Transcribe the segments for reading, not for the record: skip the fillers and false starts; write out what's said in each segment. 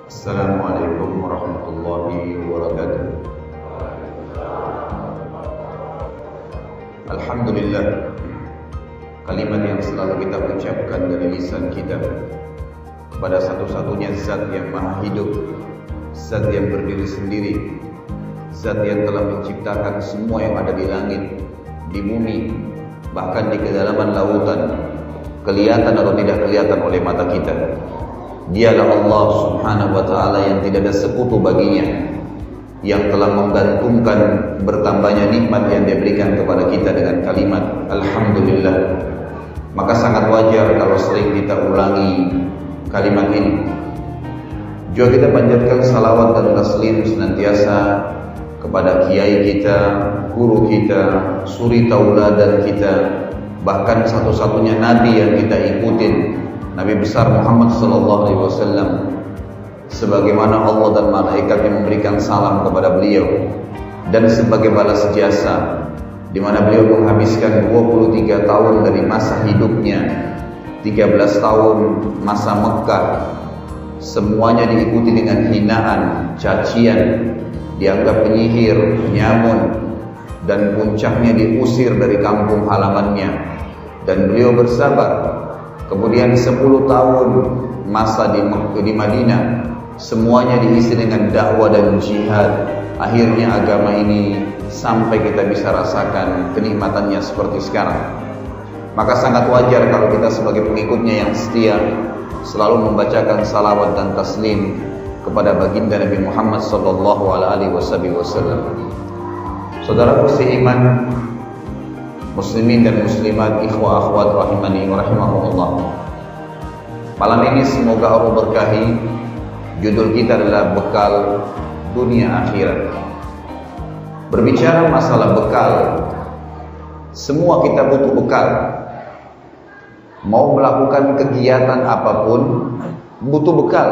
Assalamualaikum warahmatullahi wabarakatuh. Alhamdulillah, kalimat yang selalu kita ucapkan dari lisan kita kepada satu-satunya zat yang maha hidup, zat yang berdiri sendiri, zat yang telah menciptakan semua yang ada di langit, di bumi, bahkan di kedalaman lautan, kelihatan atau tidak kelihatan oleh mata kita. Dialah Allah subhanahu wa ta'ala yang tidak ada sekutu baginya, yang telah menggantungkan bertambahnya nikmat yang diberikan kepada kita dengan kalimat Alhamdulillah. Maka sangat wajar kalau sering kita ulangi kalimat ini. Juga kita panjatkan salawat dan taslim senantiasa kepada kiai kita, guru kita, suri tauladan kita, bahkan satu-satunya nabi yang kita ikutin, Nabi besar Muhammad sallallahu alaihi wasallam, sebagaimana Allah dan malaikatnya memberikan salam kepada beliau, dan sebagai balas jasa di mana beliau menghabiskan 23 tahun dari masa hidupnya, 13 tahun masa Mekah, semuanya diikuti dengan hinaan, cacian, dianggap penyihir, nyamun, dan puncaknya diusir dari kampung halamannya, dan beliau bersabar. Kemudian 10 tahun masa di Madinah, semuanya diisi dengan dakwah dan jihad. Akhirnya agama ini sampai kita bisa rasakan kenikmatannya seperti sekarang. Maka sangat wajar kalau kita sebagai pengikutnya yang setia selalu membacakan salawat dan taslim kepada baginda Nabi Muhammad sallallahu alaihi wasallam. Saudaraku seiman, muslimin dan muslimat, ikhwah akhwat rahimani wa rahimakumullah. Malam ini semoga Allah berkahi. Judul kita adalah bekal dunia akhirat. Berbicara masalah bekal, semua kita butuh bekal. Mau melakukan kegiatan apapun butuh bekal.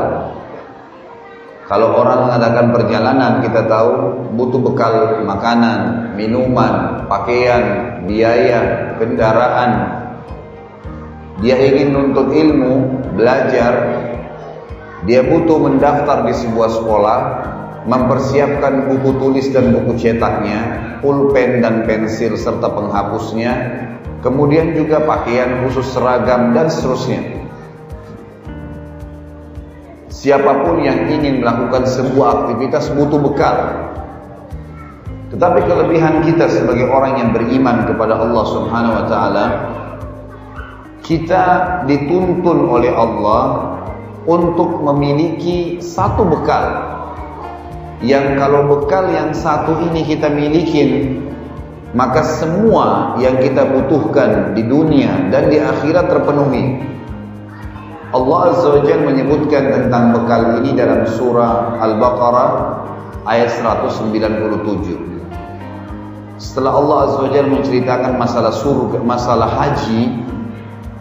Kalau orang mengadakan perjalanan, kita tahu butuh bekal makanan, minuman, pakaian, biaya, kendaraan. Dia ingin menuntut ilmu, belajar, dia butuh mendaftar di sebuah sekolah, mempersiapkan buku tulis dan buku cetaknya, pulpen dan pensil serta penghapusnya, kemudian juga pakaian khusus seragam dan seterusnya. Siapapun yang ingin melakukan sebuah aktivitas butuh bekal. Tetapi kelebihan kita sebagai orang yang beriman kepada Allah Subhanahu wa taala, kita dituntun oleh Allah untuk memiliki satu bekal. Yang kalau bekal yang satu ini kita miliki, maka semua yang kita butuhkan di dunia dan di akhirat terpenuhi. Allah Azza wa Jalla menyebutkan tentang bekal ini dalam surah Al-Baqarah ayat 197. Setelah Allah Azza wa Jalla menceritakan masalah surga, masalah haji,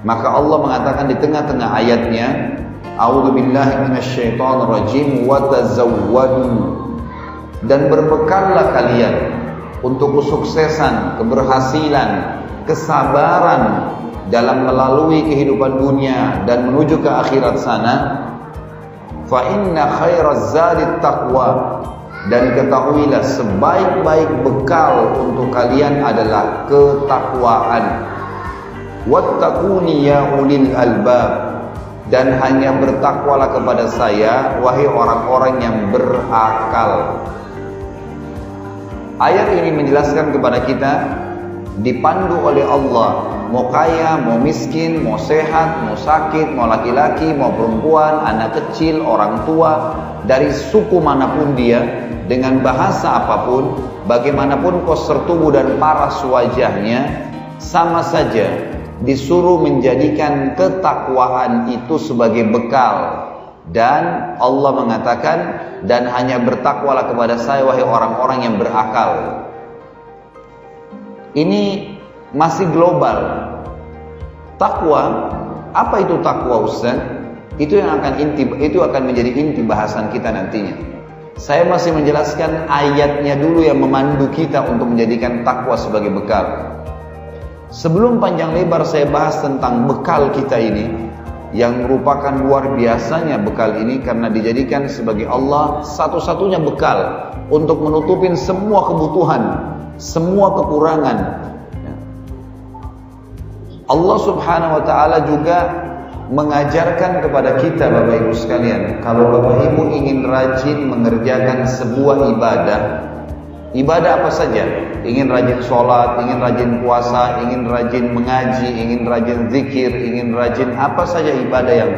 maka Allah mengatakan di tengah-tengah ayatnya, A'udzubillahi minasyaitonirrajim wa tazawwadu, dan berbekallah kalian untuk kesuksesan, keberhasilan, kesabaran dalam melalui kehidupan dunia dan menuju ke akhirat sana. Fa inna khairaz zadit taqwa, dan ketahuilah sebaik-baik bekal untuk kalian adalah ketakwaan. Wattaquni ya ulil albab, dan hanya bertakwalah kepada saya wahai orang-orang yang berakal. Ayat ini menjelaskan kepada kita, dipandu oleh Allah, mau kaya, mau miskin, mau sehat, mau sakit, mau laki-laki, mau perempuan, anak kecil, orang tua, dari suku manapun dia, dengan bahasa apapun, bagaimanapun postur tubuh dan paras wajahnya, sama saja disuruh menjadikan ketakwaan itu sebagai bekal. Dan Allah mengatakan, dan hanya bertakwalah kepada saya wahai orang-orang yang berakal. Ini masih global. Takwa, apa itu takwa Ustaz? Itu yang akan menjadi inti bahasan kita nantinya. Saya masih menjelaskan ayatnya dulu yang memandu kita untuk menjadikan takwa sebagai bekal. Sebelum panjang lebar saya bahas tentang bekal kita ini, yang merupakan luar biasanya bekal ini karena dijadikan sebagai Allah satu-satunya bekal untuk menutupin semua kebutuhan, semua kekurangan. Allah Subhanahu wa taala juga mengajarkan kepada kita Bapak Ibu sekalian, kalau Bapak Ibu ingin rajin mengerjakan sebuah ibadah apa saja, ingin rajin sholat, ingin rajin puasa, ingin rajin mengaji, ingin rajin zikir, ingin rajin apa saja ibadah yang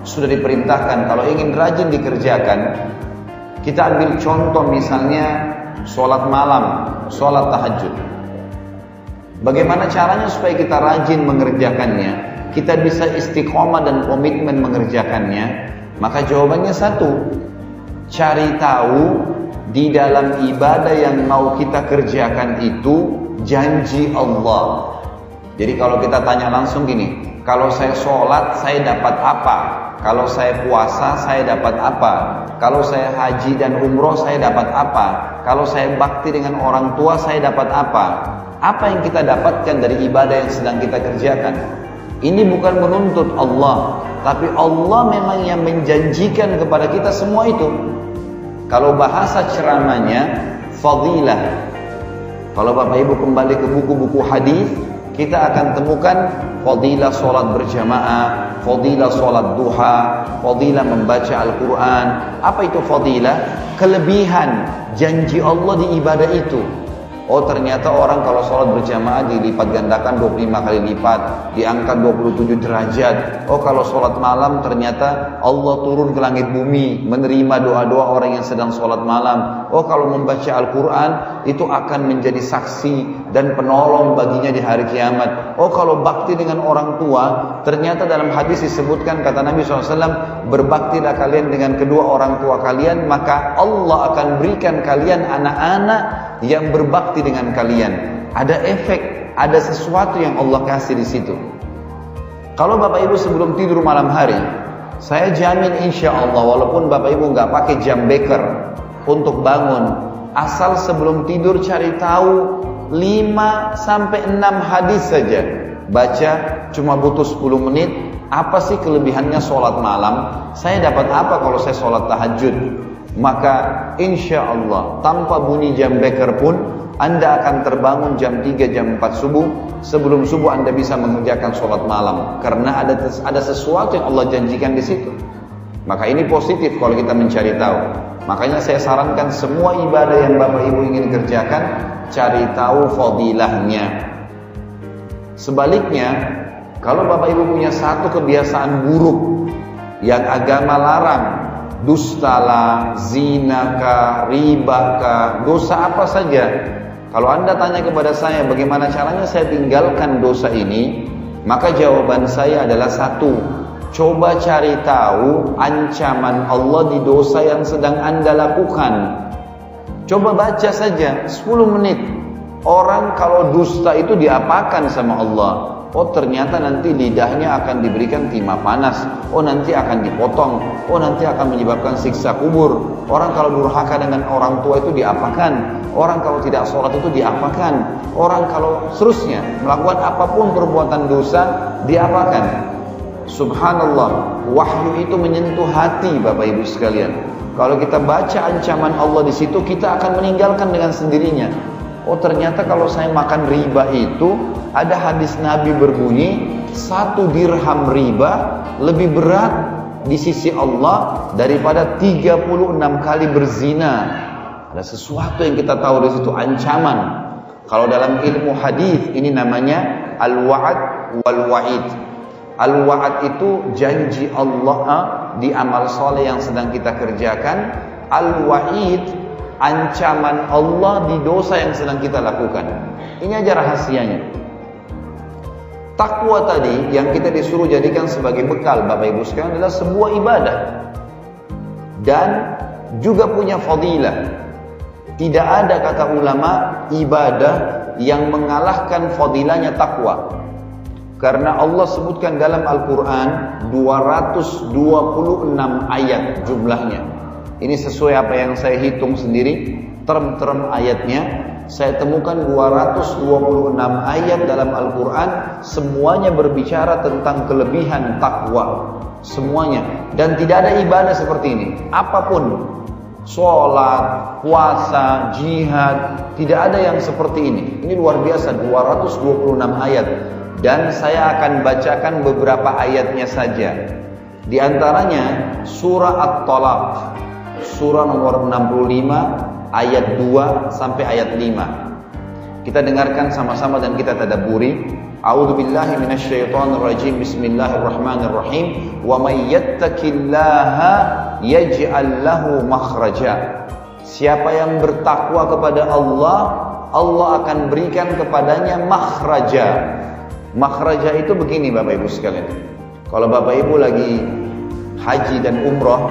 sudah diperintahkan, kalau ingin rajin dikerjakan, kita ambil contoh misalnya sholat malam, sholat tahajud. Bagaimana caranya supaya kita rajin mengerjakannya, kita bisa istiqomah dan komitmen mengerjakannya? Maka jawabannya satu, cari tahu di dalam ibadah yang mau kita kerjakan itu janji Allah. Jadi kalau kita tanya langsung gini, kalau saya sholat saya dapat apa? Kalau saya puasa saya dapat apa? Kalau saya haji dan umroh saya dapat apa? Kalau saya bakti dengan orang tua saya dapat apa? Apa yang kita dapatkan dari ibadah yang sedang kita kerjakan? Ini bukan menuntut Allah, tapi Allah memang yang menjanjikan kepada kita semua itu. Kalau bahasa ceramahnya fadilah. Kalau Bapak Ibu kembali ke buku-buku hadis, kita akan temukan fadilah sholat berjamaah, fadilah sholat duha, fadilah membaca Al-Quran. Apa itu fadilah? Kelebihan janji Allah di ibadah itu. Oh ternyata orang kalau sholat berjamaah dilipat gandakan 25 kali lipat, diangkat 27 derajat. Oh kalau sholat malam ternyata Allah turun ke langit bumi menerima doa-doa orang yang sedang sholat malam. Oh kalau membaca Al-Quran itu akan menjadi saksi dan penolong baginya di hari kiamat. Oh kalau bakti dengan orang tua, ternyata dalam hadis disebutkan kata Nabi SAW, berbaktilah kalian dengan kedua orang tua kalian, maka Allah akan berikan kalian anak-anak yang berbakti dengan kalian. Ada efek, ada sesuatu yang Allah kasih di situ. Kalau Bapak Ibu sebelum tidur malam hari, saya jamin insya Allah, walaupun Bapak Ibu nggak pakai jam beker untuk bangun, asal sebelum tidur cari tahu 5-6 hadis saja, baca cuma butuh 10 menit. Apa sih kelebihannya sholat malam? Saya dapat apa kalau saya sholat tahajud? Maka insya Allah tanpa bunyi jam beker pun Anda akan terbangun jam 3, jam 4 subuh. Sebelum subuh Anda bisa mengerjakan sholat malam, karena ada sesuatu yang Allah janjikan di situ. Maka ini positif kalau kita mencari tahu. Makanya saya sarankan semua ibadah yang Bapak Ibu ingin kerjakan, cari tahu fadilahnya. Sebaliknya, kalau Bapak Ibu punya satu kebiasaan buruk yang agama larang, dustalah, zinakah, ribakah, dosa apa saja. Kalau Anda tanya kepada saya bagaimana caranya saya tinggalkan dosa ini, maka jawaban saya adalah satu, coba cari tahu ancaman Allah di dosa yang sedang Anda lakukan. Coba baca saja 10 menit. Orang kalau dusta itu diapakan sama Allah? Oh ternyata nanti lidahnya akan diberikan timah panas. Oh nanti akan dipotong. Oh nanti akan menyebabkan siksa kubur. Orang kalau durhaka dengan orang tua itu diapakan. Orang kalau tidak sholat itu diapakan. Orang kalau seterusnya melakukan apapun perbuatan dosa diapakan. Subhanallah, wahyu itu menyentuh hati Bapak Ibu sekalian. Kalau kita baca ancaman Allah di situ, kita akan meninggalkan dengan sendirinya. Oh ternyata kalau saya makan riba itu, ada hadis Nabi berbunyi, 1 dirham riba lebih berat di sisi Allah daripada 36 kali berzina. Ada sesuatu yang kita tahu di situ, ancaman. Kalau dalam ilmu hadis ini namanya al-wa'ad wal-wa'id. Al-wa'ad itu janji Allah di amal soleh yang sedang kita kerjakan. Al-wa'id ancaman Allah di dosa yang sedang kita lakukan. Ini aja rahasianya. Takwa tadi yang kita disuruh jadikan sebagai bekal Bapak Ibu sekalian adalah sebuah ibadah dan juga punya fadilah. Tidak ada kata ulama ibadah yang mengalahkan fadilahnya takwa. Karena Allah sebutkan dalam Al-Quran 226 ayat jumlahnya. Ini sesuai apa yang saya hitung sendiri, term-term ayatnya saya temukan 226 ayat dalam Al-Quran, semuanya berbicara tentang kelebihan takwa. Semuanya. Dan tidak ada ibadah seperti ini. Apapun, sholat, puasa, jihad, tidak ada yang seperti ini. Ini luar biasa, 226 ayat. Dan saya akan bacakan beberapa ayatnya saja. Di antaranya surah At-Talaq, surah nomor 65, ayat 2 sampai ayat 5. Kita dengarkan sama-sama dan kita tadabburi. A'udzubillahi minasyaitonirrajim. Bismillahirrahmanirrahim. Wa may yattaqillaha yaj'al lahu makhraja. Siapa yang bertakwa kepada Allah, Allah akan berikan kepadanya makhraja. Makhraja itu begini Bapak Ibu sekalian. Kalau Bapak Ibu lagi haji dan umroh,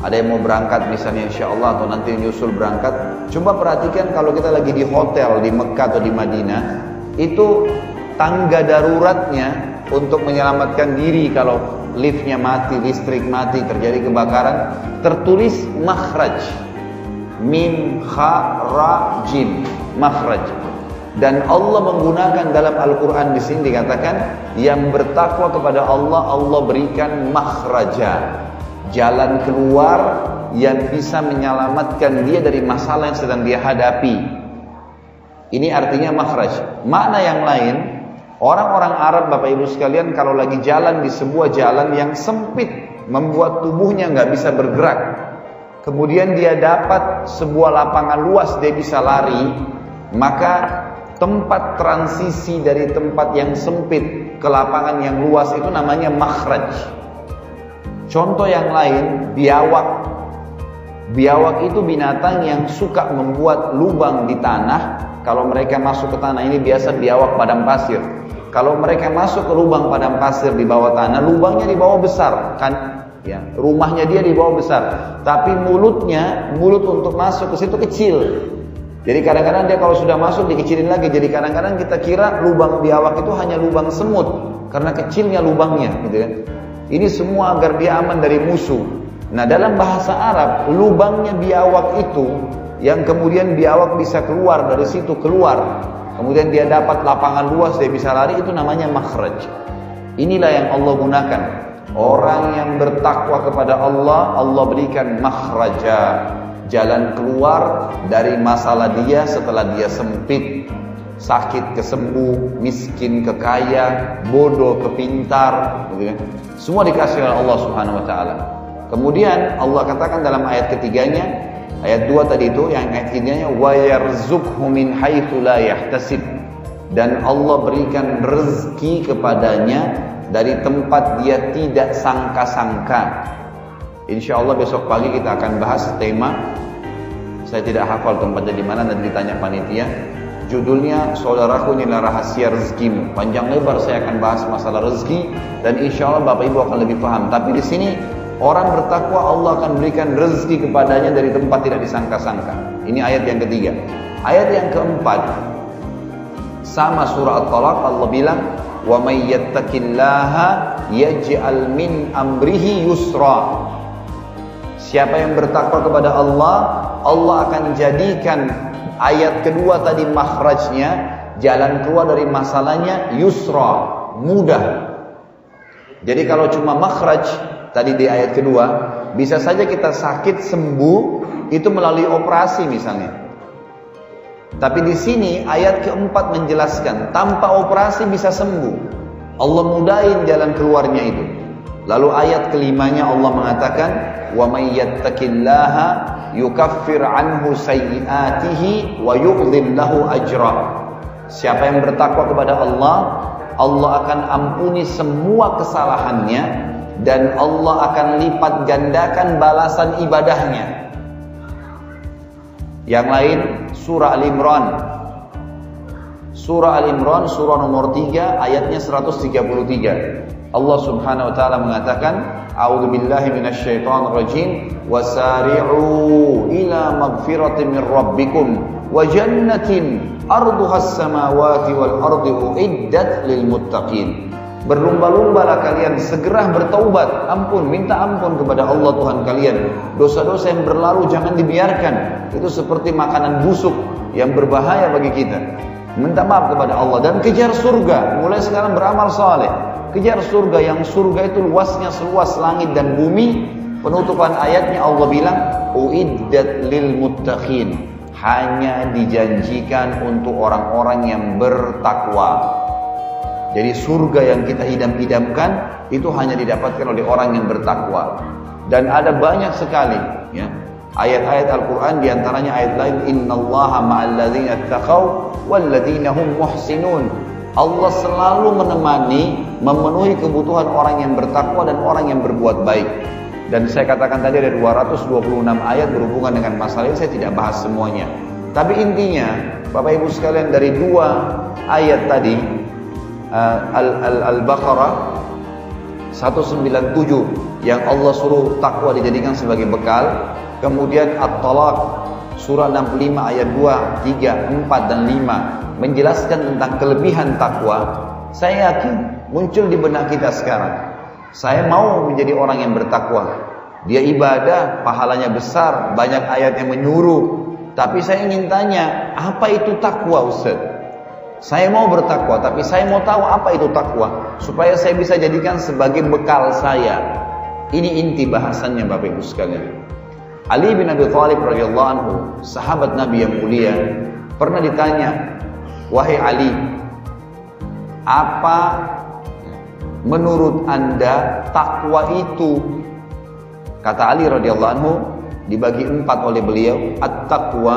ada yang mau berangkat misalnya insya Allah atau nanti nyusul berangkat, coba perhatikan kalau kita lagi di hotel di Mekah atau di Madinah, itu tangga daruratnya untuk menyelamatkan diri kalau liftnya mati, listrik mati, terjadi kebakaran, tertulis makhraj, mim kha ra jim, makhraj. Dan Allah menggunakan dalam Al-Quran di sini dikatakan yang bertakwa kepada Allah, Allah berikan makhraja, jalan keluar yang bisa menyelamatkan dia dari masalah yang sedang dia hadapi. Ini artinya makhraj. Makna yang lain, orang-orang Arab Bapak Ibu sekalian kalau lagi jalan di sebuah jalan yang sempit, membuat tubuhnya nggak bisa bergerak, kemudian dia dapat sebuah lapangan luas dia bisa lari, maka tempat transisi dari tempat yang sempit ke lapangan yang luas itu namanya makhraj. Contoh yang lain, biawak. Biawak itu binatang yang suka membuat lubang di tanah. Kalau mereka masuk ke tanah, ini biasa biawak padang pasir. Kalau mereka masuk ke lubang padang pasir di bawah tanah, lubangnya di bawah besar kan? Ya, rumahnya dia di bawah besar. Tapi mulut untuk masuk ke situ kecil. Jadi kadang-kadang dia kalau sudah masuk dikecilin lagi. Jadi kadang-kadang kita kira lubang biawak itu hanya lubang semut karena kecilnya lubangnya, gitu kan? Ini semua agar dia aman dari musuh. Nah, dalam bahasa Arab, lubangnya biawak itu yang kemudian biawak bisa keluar dari situ, keluar. Kemudian dia dapat lapangan luas, dia bisa lari, itu namanya makhraj. Inilah yang Allah gunakan. Orang yang bertakwa kepada Allah, Allah berikan makhraja, jalan keluar dari masalah dia setelah dia sempit. Sakit ke sembuh, miskin ke kaya, bodoh ke pintar, gitu kan? Semua dikasih oleh Allah Subhanahu wa taala. Kemudian Allah katakan dalam ayat ketiganya, ayat 2 tadi itu, yang ayat ketiganya wa yarzuqhu min haitsu la yahtasib, dan Allah berikan rezeki kepadanya dari tempat dia tidak sangka-sangka. Insyaallah besok pagi kita akan bahas tema, saya tidak hafal tempatnya di mana dan ditanya panitia. Judulnya saudaraku inilah rahasia rezekimu. Panjang lebar saya akan bahas masalah rezeki dan insya Allah Bapak Ibu akan lebih paham. Tapi di sini orang bertakwa Allah akan berikan rezeki kepadanya dari tempat tidak disangka-sangka. Ini ayat yang ketiga. Ayat yang keempat, sama surah At-Talaq, Allah bilang wa may yattaqillaha yaj'al min amrihi yusra. Siapa yang bertakwa kepada Allah, Allah akan jadikan ayat kedua tadi makhrajnya, jalan keluar dari masalahnya yusra, mudah. Jadi kalau cuma makhraj tadi di ayat kedua, bisa saja kita sakit sembuh itu melalui operasi misalnya. Tapi di sini ayat keempat menjelaskan tanpa operasi bisa sembuh. Allah mudahin jalan keluarnya itu. Lalu ayat kelimanya Allah mengatakan wa may yattaqillaha yukaffir anhu sayyi'atihi wa yu'dhim lahu ajra. Siapa yang bertakwa kepada Allah, Allah akan ampuni semua kesalahannya dan Allah akan lipat gandakan balasan ibadahnya. Yang lain surah Al-Imran. Surah Al-Imran surah nomor 3 ayatnya 133. Allah Subhanahu wa taala mengatakan, a'udzubillahi minasyaitonirrajim, wasari'u ila magfiratin min rabbikum wa jannatin arduhas samawati wal ardi uiddat lil muttaqin. Berlumba-lumbalah kalian, segera bertaubat, minta ampun kepada Allah Tuhan kalian. Dosa-dosa yang berlalu jangan dibiarkan. Itu seperti makanan busuk. yang berbahaya bagi kita. Minta maaf kepada Allah dan kejar surga. Mulai sekarang beramal saleh. Kejar surga, yang surga itu luasnya seluas langit dan bumi. Penutupan ayatnya Allah bilang, uiddat lil muttaqin. Hanya dijanjikan untuk orang-orang yang bertakwa. Jadi surga yang kita idam-idamkan itu hanya didapatkan oleh orang yang bertakwa. Dan ada banyak sekali ya, ayat-ayat Al-Quran, diantaranya ayat lain, innallaha ma'al ladzina taqaw wal ladzina hum muhsinun. Allah selalu memenuhi kebutuhan orang yang bertakwa dan orang yang berbuat baik. Dan saya katakan tadi ada 226 ayat berhubungan dengan masalah ini, saya tidak bahas semuanya. Tapi intinya, Bapak Ibu sekalian, dari 2 ayat tadi, Al-Baqarah 197 yang Allah suruh takwa dijadikan sebagai bekal. Kemudian At-Talaq surah 65 ayat 2, 3, 4 dan 5 menjelaskan tentang kelebihan takwa. Saya yakin muncul di benak kita sekarang, saya mau menjadi orang yang bertakwa. Dia ibadah, pahalanya besar, banyak ayat yang menyuruh. Tapi saya ingin tanya, apa itu takwa, Ustaz? Saya mau bertakwa, tapi saya mau tahu apa itu takwa, supaya saya bisa jadikan sebagai bekal saya. Ini inti bahasannya, Bapak Ibu sekalian. Ali bin Abi Thalib radhiyallahu anhu, sahabat Nabi yang mulia, pernah ditanya, wahai Ali, apa menurut Anda takwa itu? Kata Ali radhiyallahu anhu, dibagi 4 oleh beliau, at-taqwa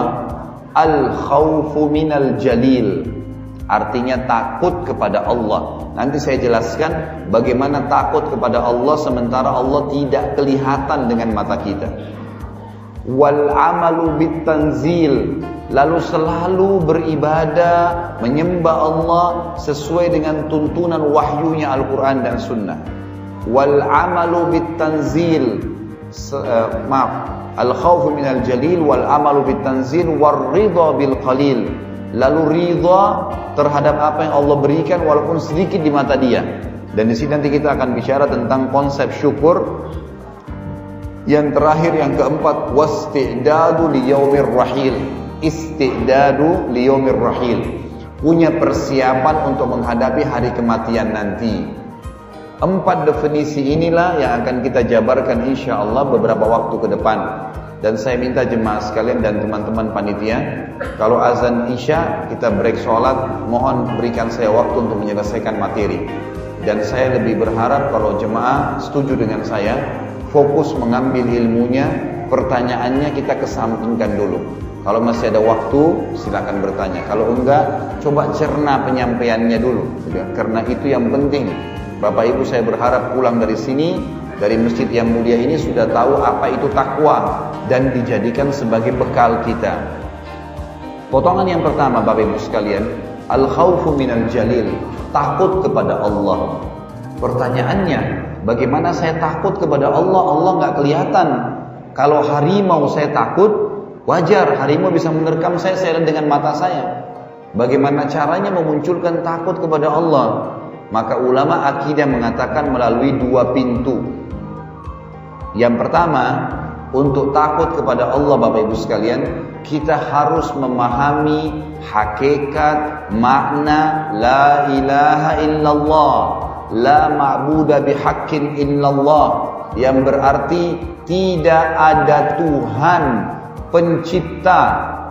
al-khawfu minal jalil. Artinya takut kepada Allah. Nanti saya jelaskan bagaimana takut kepada Allah sementara Allah tidak kelihatan dengan mata kita. Wal amalu bit tanzil, lalu selalu beribadah menyembah Allah sesuai dengan tuntunan wahyunya Al-Quran dan Sunnah. Wal amalu bit tanzil, al khawfu minal jalil wal amalu bit tanzil war ridha bil qalil. Lalu ridha terhadap apa yang Allah berikan walaupun sedikit di mata dia. Dan di sini nanti kita akan bicara tentang konsep syukur. Yang terakhir, yang keempat, wasti'dadu liyaumir rahil. Isti'dadu liyaumir rahil. Punya persiapan untuk menghadapi hari kematian nanti. 4 definisi inilah yang akan kita jabarkan insyaallah beberapa waktu ke depan. Dan saya minta jemaah sekalian dan teman-teman panitia, kalau azan Isya kita break sholat, mohon berikan saya waktu untuk menyelesaikan materi. Dan saya lebih berharap kalau jemaah setuju dengan saya, fokus mengambil ilmunya, pertanyaannya kita kesampingkan dulu. Kalau masih ada waktu, silakan bertanya. Kalau enggak, coba cerna penyampaiannya dulu. Karena itu yang penting. Bapak Ibu, saya berharap pulang dari sini, dari masjid yang mulia ini sudah tahu apa itu takwa dan dijadikan sebagai bekal kita. Potongan yang pertama, Bapak Ibu sekalian, al-khawfu minal jalil, takut kepada Allah. Pertanyaannya, bagaimana saya takut kepada Allah? Allah nggak kelihatan. Kalau harimau saya takut, wajar, harimau bisa menerkam saya lihat dengan mata saya. Bagaimana caranya memunculkan takut kepada Allah? Maka ulama akidah mengatakan melalui 2 pintu. Yang pertama, untuk takut kepada Allah, Bapak Ibu sekalian, kita harus memahami hakikat makna la ilaha illallah, la ma'buda bihaqqin illallah, yang berarti tidak ada Tuhan pencipta,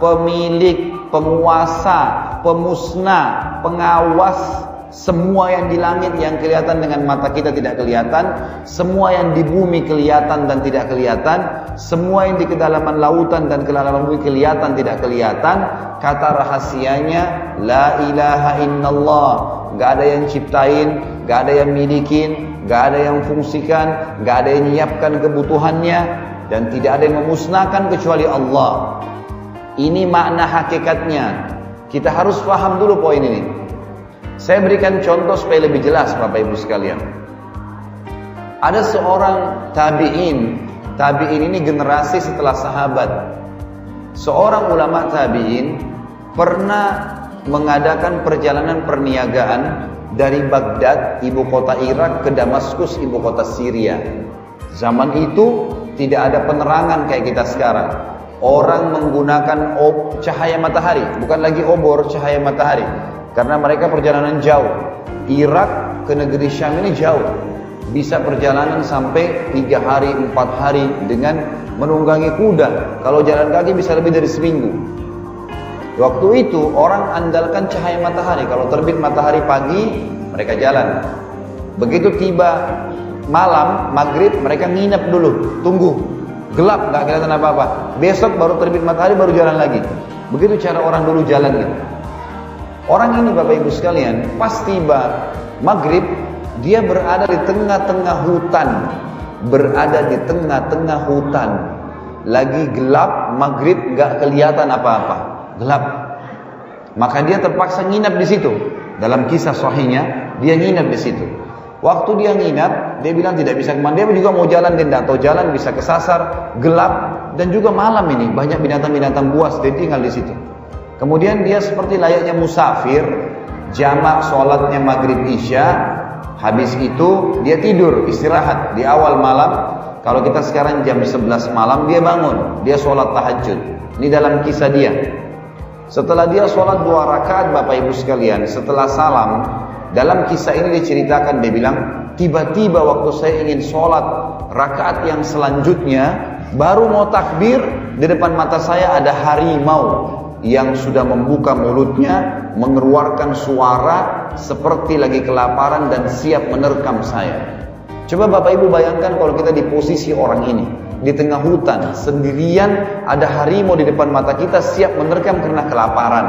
pemilik, penguasa, pemusnah, pengawas. Semua yang di langit yang kelihatan dengan mata kita tidak kelihatan, semua yang di bumi kelihatan dan tidak kelihatan, semua yang di kedalaman lautan dan kedalaman bumi kelihatan tidak kelihatan. Kata rahasianya la ilaha illallah. Gak ada yang ciptain, gak ada yang milikin, gak ada yang fungsikan, gak ada yang nyiapkan kebutuhannya, dan tidak ada yang memusnahkan kecuali Allah. Ini makna hakikatnya. Kita harus paham dulu poin ini. Saya berikan contoh supaya lebih jelas, Bapak Ibu sekalian. Ada seorang tabi'in. Tabi'in ini generasi setelah sahabat. Seorang ulama tabi'in pernah mengadakan perjalanan perniagaan dari Baghdad, ibu kota Irak, ke Damaskus, ibu kota Syria. Zaman itu tidak ada penerangan kayak kita sekarang. orang menggunakan cahaya matahari, bukan lagi obor, cahaya matahari. Karena mereka perjalanan jauh. Irak ke negeri Syam ini jauh. Bisa perjalanan sampai 3 hari, 4 hari dengan menunggangi kuda. Kalau jalan kaki bisa lebih dari seminggu. Waktu itu orang andalkan cahaya matahari. Kalau terbit matahari pagi, mereka jalan. Begitu tiba malam, maghrib, mereka nginep dulu, tunggu. Gelap, nggak kelihatan apa-apa. Besok baru terbit matahari, baru jalan lagi. Begitu cara orang dulu jalan gitu. Orang ini Bapak Ibu sekalian, pas tiba maghrib, dia berada di tengah-tengah hutan. Berada di tengah-tengah hutan. Lagi gelap, maghrib nggak kelihatan apa-apa. Gelap. Maka dia terpaksa nginap di situ. Dalam kisah sahihnya, dia nginap di situ. Waktu dia nginap, dia bilang tidak bisa kemana. Dia juga mau jalan, dia tidak tahu jalan, bisa kesasar, gelap, dan juga malam ini banyak binatang-binatang buas. Dia tinggal di situ. Kemudian dia seperti layaknya musafir, jamak sholatnya maghrib isya. Habis itu dia tidur, istirahat di awal malam. Kalau kita sekarang jam 11 malam, dia bangun, dia sholat tahajud. Ini dalam kisah dia. Setelah dia sholat 2 rakaat Bapak Ibu sekalian, setelah salam, dalam kisah ini diceritakan, dia bilang, tiba-tiba waktu saya ingin sholat rakaat yang selanjutnya, baru mau takbir, di depan mata saya ada harimau yang sudah membuka mulutnya, mengeluarkan suara seperti lagi kelaparan dan siap menerkam saya. Coba Bapak Ibu bayangkan kalau kita di posisi orang ini, di tengah hutan, sendirian, ada harimau di depan mata kita siap menerkam karena kelaparan.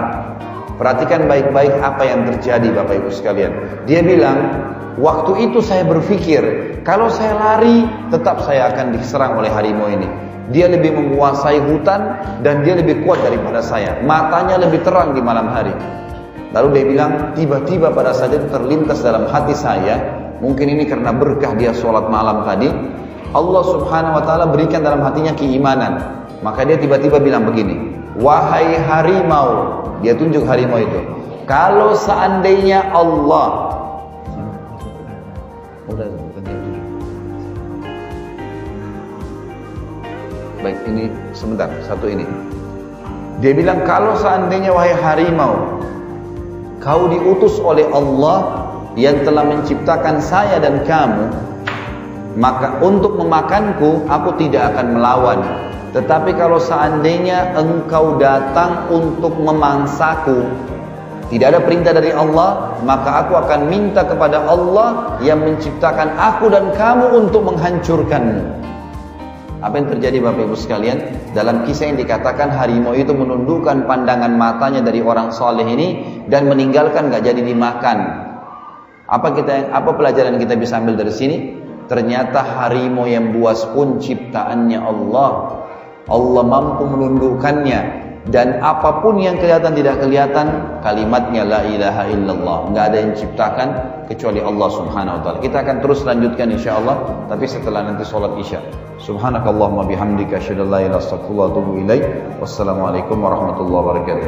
Perhatikan baik-baik apa yang terjadi Bapak Ibu sekalian. Dia bilang, waktu itu saya berpikir, kalau saya lari, tetap saya akan diserang oleh harimau ini. Dia lebih menguasai hutan dan dia lebih kuat daripada saya. Matanya lebih terang di malam hari. Lalu dia bilang, tiba-tiba pada saat itu terlintas dalam hati saya, mungkin ini karena berkah dia sholat malam tadi, Allah subhanahu wa ta'ala berikan dalam hatinya keimanan. Maka dia tiba-tiba bilang begini, wahai harimau, dia tunjuk harimau itu, kalau seandainya Allah, baik ini sebentar, satu ini. Dia bilang, kalau seandainya wahai harimau, kau diutus oleh Allah yang telah menciptakan saya dan kamu, maka untuk memakanku aku tidak akan melawan. Tetapi kalau seandainya engkau datang untuk memangsaku, tidak ada perintah dari Allah, maka aku akan minta kepada Allah yang menciptakan aku dan kamu untuk menghancurkanmu. Apa yang terjadi Bapak Ibu sekalian? Dalam kisah yang dikatakan harimau itu menundukkan pandangan matanya dari orang soleh ini dan meninggalkan, gak jadi dimakan. Apa pelajaran kita bisa ambil dari sini? Ternyata harimau yang buas pun ciptaannya Allah. Allah mampu menundukkannya. Dan apapun yang kelihatan tidak kelihatan, kalimatnya la ilaha illallah. Nggak ada yang ciptakan kecuali Allah subhanahu wa ta'ala. Kita akan terus lanjutkan insyaAllah, tapi setelah nanti sholat isya. Subhanakallahumma bihamdika asyhadu an la ilaha illa anta astaghfiruka wa atubu ilaik. Wassalamualaikum warahmatullahi wabarakatuh.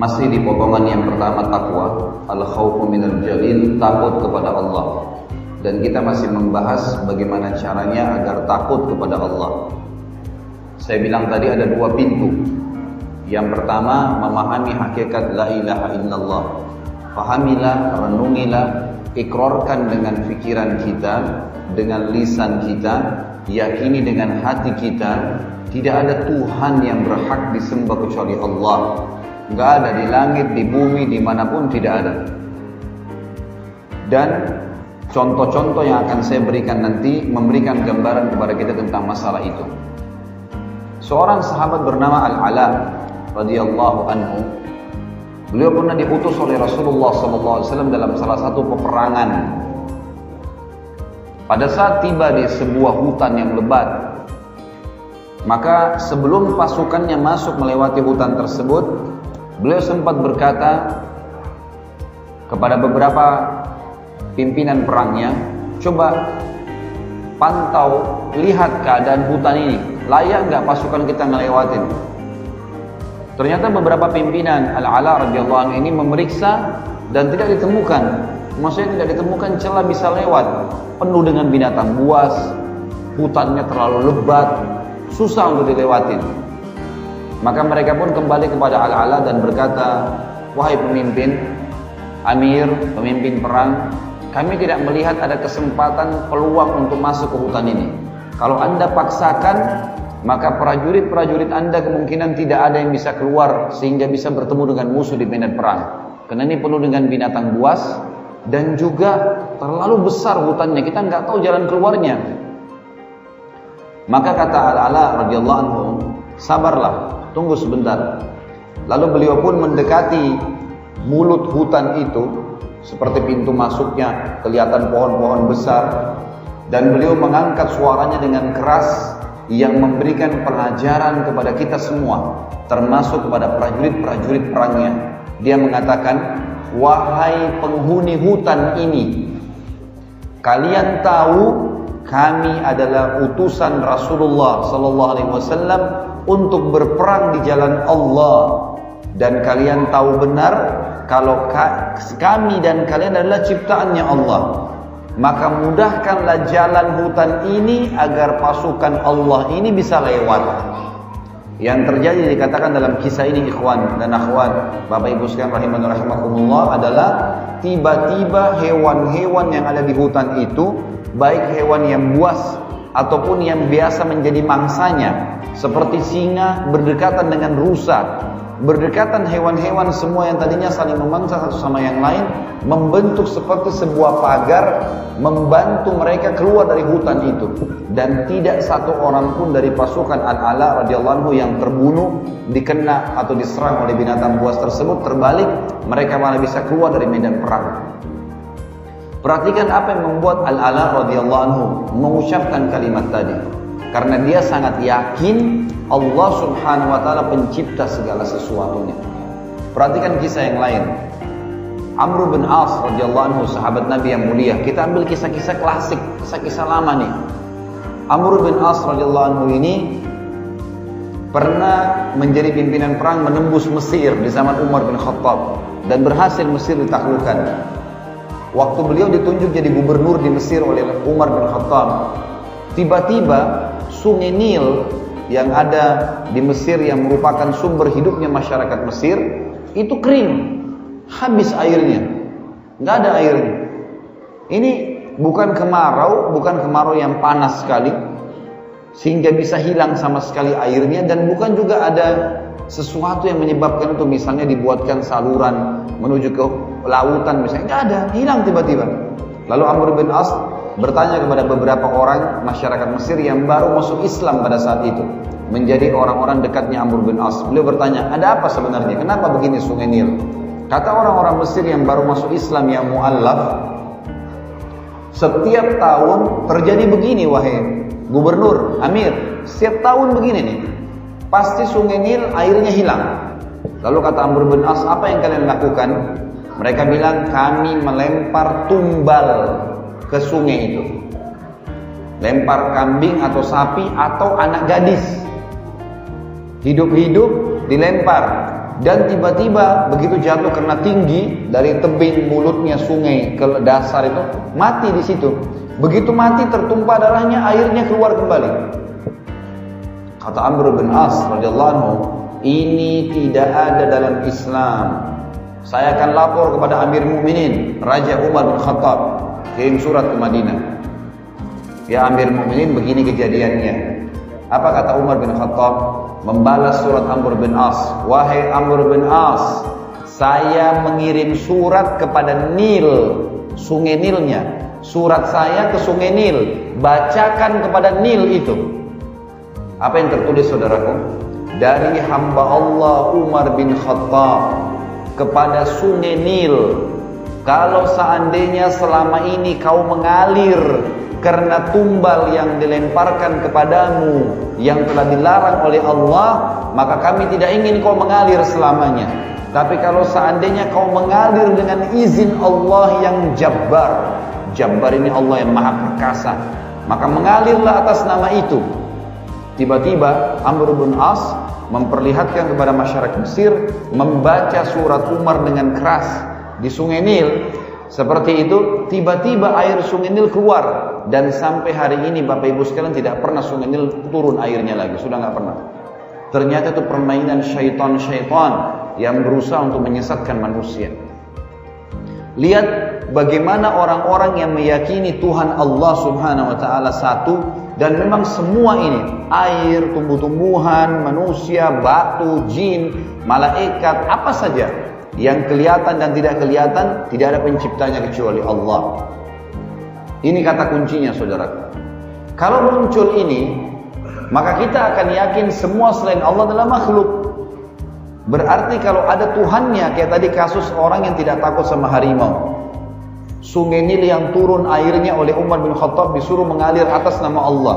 Masih di potongan yang pertama, takwa, al-khawfu minal jalil, takut kepada Allah. Dan kita masih membahas bagaimana caranya agar takut kepada Allah. Saya bilang tadi ada 2 pintu. Yang pertama, memahami hakikat la ilaha illallah. Fahamilah, renungilah, ikrarkan dengan pikiran kita, dengan lisan kita, yakini dengan hati kita, tidak ada Tuhan yang berhak disembah kecuali Allah. Nggak ada di langit, di bumi, dimanapun tidak ada. Dan contoh-contoh yang akan saya berikan nanti memberikan gambaran kepada kita tentang masalah itu. Seorang sahabat bernama Al-Ala radhiyallahu anhu, beliau pernah diutus oleh Rasulullah SAW dalam salah satu peperangan. Pada saat tiba di sebuah hutan yang lebat, maka sebelum pasukannya masuk melewati hutan tersebut, beliau sempat berkata kepada beberapa pimpinan perangnya, coba pantau, lihat keadaan hutan ini, layak nggak pasukan kita ngelewatin. Ternyata beberapa pimpinan Al-Ala radhiyallahu anhu ini memeriksa dan tidak ditemukan Maksudnya tidak ditemukan celah bisa lewat. Penuh dengan binatang buas, hutannya terlalu lebat, susah untuk dilewatin. Maka mereka pun kembali kepada Al-Ala dan berkata, wahai pemimpin, amir, pemimpin perang, kami tidak melihat ada kesempatan peluang untuk masuk ke hutan ini. Kalau Anda paksakan, maka prajurit-prajurit Anda kemungkinan tidak ada yang bisa keluar sehingga bisa bertemu dengan musuh di medan perang. Karena ini penuh dengan binatang buas dan juga terlalu besar hutannya, kita nggak tahu jalan keluarnya. Maka kata Al-Ala radhiyallahu anhu, sabarlah, tunggu sebentar. Lalu beliau pun mendekati mulut hutan itu, seperti pintu masuknya kelihatan pohon-pohon besar, dan beliau mengangkat suaranya dengan keras yang memberikan pelajaran kepada kita semua, termasuk kepada prajurit-prajurit perangnya. Dia mengatakan, wahai penghuni hutan ini, kalian tahu kami adalah utusan Rasulullah sallallahu alaihi wasallam untuk berperang di jalan Allah, dan kalian tahu benar kalau kami dan kalian adalah ciptaannya Allah. Maka mudahkanlah jalan hutan ini agar pasukan Allah ini bisa lewat. Yang terjadi dikatakan dalam kisah ini, ikhwan dan akhwat, Bapak Ibu sekalian rahimani rahimakumullah, adalah tiba-tiba hewan-hewan yang ada di hutan itu, baik hewan yang buas ataupun yang biasa menjadi mangsanya, seperti singa berdekatan dengan rusa, berdekatan hewan-hewan semua yang tadinya saling memangsa satu sama yang lain, membentuk seperti sebuah pagar, membantu mereka keluar dari hutan itu. Dan tidak satu orang pun dari pasukan Al-Ala radhiyallahu anhu yang terbunuh, dikena atau diserang oleh binatang buas tersebut. Terbalik, mereka malah bisa keluar dari medan perang. Perhatikan apa yang membuat Al-Ala radhiyallahu anhu mengucapkan kalimat tadi. Karena dia sangat yakin Allah subhanahu wa ta'ala pencipta segala sesuatunya. Perhatikan kisah yang lain. Amr bin As radhiyallahu anhu, sahabat Nabi yang mulia. Kita ambil kisah-kisah klasik, kisah-kisah lama nih. Amr bin As radhiyallahu anhu ini pernah menjadi pimpinan perang menembus Mesir di zaman Umar bin Khattab, dan berhasil Mesir ditaklukkan. Waktu beliau ditunjuk jadi gubernur di Mesir oleh Umar bin Khattab, tiba-tiba sungai Nil yang ada di Mesir, yang merupakan sumber hidupnya masyarakat Mesir, itu kering, habis airnya, nggak ada airnya. Ini bukan kemarau yang panas sekali sehingga bisa hilang sama sekali airnya, dan bukan juga ada sesuatu yang menyebabkan itu, misalnya dibuatkan saluran menuju ke lautan misalnya, nggak ada, hilang tiba-tiba. Lalu Amr bin As bertanya kepada beberapa orang masyarakat Mesir yang baru masuk Islam pada saat itu, menjadi orang-orang dekatnya Amr bin As. Beliau bertanya, ada apa sebenarnya? Kenapa begini sungai Nil? Kata orang-orang Mesir yang baru masuk Islam yang mu'allaf, setiap tahun terjadi begini wahai gubernur, amir, setiap tahun begini nih, pasti sungai Nil airnya hilang. Lalu kata Amr bin As, apa yang kalian lakukan? Mereka bilang, kami melempar tumbal ke sungai itu, lempar kambing atau sapi atau anak gadis, hidup-hidup dilempar, dan tiba-tiba begitu jatuh karena tinggi dari tebing mulutnya sungai ke dasar itu, mati di situ. Begitu mati tertumpah darahnya, airnya keluar kembali. Kata Amr bin As radhiyallahu anhu, ini tidak ada dalam Islam. Saya akan lapor kepada Amir Mukminin Raja Umar bin Khattab, kirim surat ke Madinah. Ya Amir Mukminin, begini kejadiannya. Apa kata Umar bin Khattab? Membalas surat Amr bin As, wahai Amr bin As, saya mengirim surat kepada Nil, sungai Nilnya. Surat saya ke sungai Nil, bacakan kepada Nil itu. Apa yang tertulis saudaraku? Dari hamba Allah Umar bin Khattab kepada sungai Nil, kalau seandainya selama ini kau mengalir karena tumbal yang dilemparkan kepadamu yang telah dilarang oleh Allah, maka kami tidak ingin kau mengalir selamanya. Tapi kalau seandainya kau mengalir dengan izin Allah yang Jabbar, Jabbar ini Allah yang maha perkasa, maka mengalirlah atas nama itu. Tiba-tiba Amr bin As memperlihatkan kepada masyarakat Mesir, membaca surat Umar dengan keras di sungai Nil. Seperti itu, tiba-tiba air Sungai Nil keluar. Dan sampai hari ini Bapak Ibu sekalian tidak pernah Sungai Nil turun airnya lagi. Sudah nggak pernah. Ternyata itu permainan syaitan-syaitan yang berusaha untuk menyesatkan manusia. Lihat bagaimana orang-orang yang meyakini Tuhan Allah Subhanahu wa taala satu, dan memang semua ini, air, tumbuh-tumbuhan, manusia, batu, jin, malaikat, apa saja yang kelihatan dan tidak kelihatan, tidak ada penciptanya kecuali Allah. Ini kata kuncinya, saudara. Kalau muncul ini, maka kita akan yakin semua selain Allah adalah makhluk. Berarti kalau ada Tuhannya, kayak tadi kasus orang yang tidak takut sama harimau. Sungai Nil yang turun airnya oleh Umar bin Khattab disuruh mengalir atas nama Allah.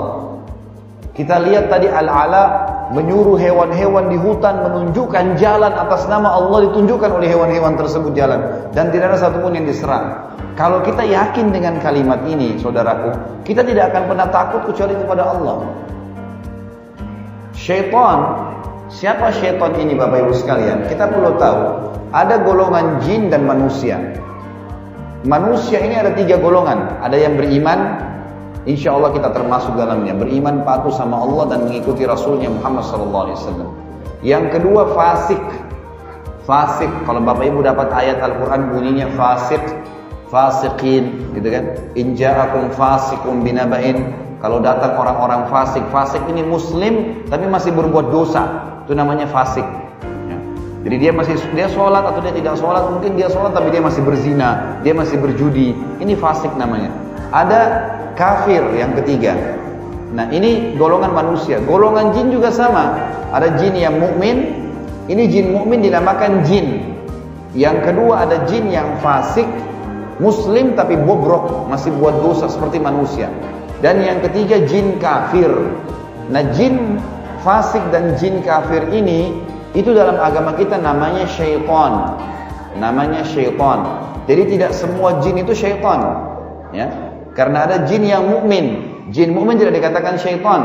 Kita lihat tadi Al-Ala menyuruh hewan-hewan di hutan menunjukkan jalan atas nama Allah, ditunjukkan oleh hewan-hewan tersebut jalan, dan tidak ada satupun yang diserang. Kalau kita yakin dengan kalimat ini, saudaraku, kita tidak akan pernah takut kecuali kepada Allah. Syaitan, siapa syaitan ini Bapak Ibu sekalian? Kita perlu tahu, ada golongan jin dan manusia. Manusia ini ada 3 golongan. Ada yang beriman, insya Allah kita termasuk dalamnya, beriman patuh sama Allah dan mengikuti Rasulnya Muhammad SAW. Yang kedua fasik. Fasik, kalau Bapak Ibu dapat ayat Al-Quran bunyinya fasik, fasikin, gitu kan? In ja'akum fasikum binaba'in. Kalau datang orang-orang fasik, fasik ini muslim tapi masih berbuat dosa, itu namanya fasik. Jadi dia sholat atau dia tidak sholat, mungkin dia sholat tapi dia masih berzina, dia masih berjudi, ini fasik namanya. Ada kafir yang ketiga. Nah ini golongan manusia. Golongan jin juga sama. Ada jin yang mukmin. Ini jin mukmin dinamakan jin. Yang kedua ada jin yang fasik, muslim tapi bobrok, masih buat dosa seperti manusia. Dan yang ketiga jin kafir. Nah jin fasik dan jin kafir ini, itu dalam agama kita namanya syaitan. Namanya syaitan. Jadi tidak semua jin itu syaitan, ya. Karena ada jin yang mukmin. Jin mukmin tidak dikatakan syaitan.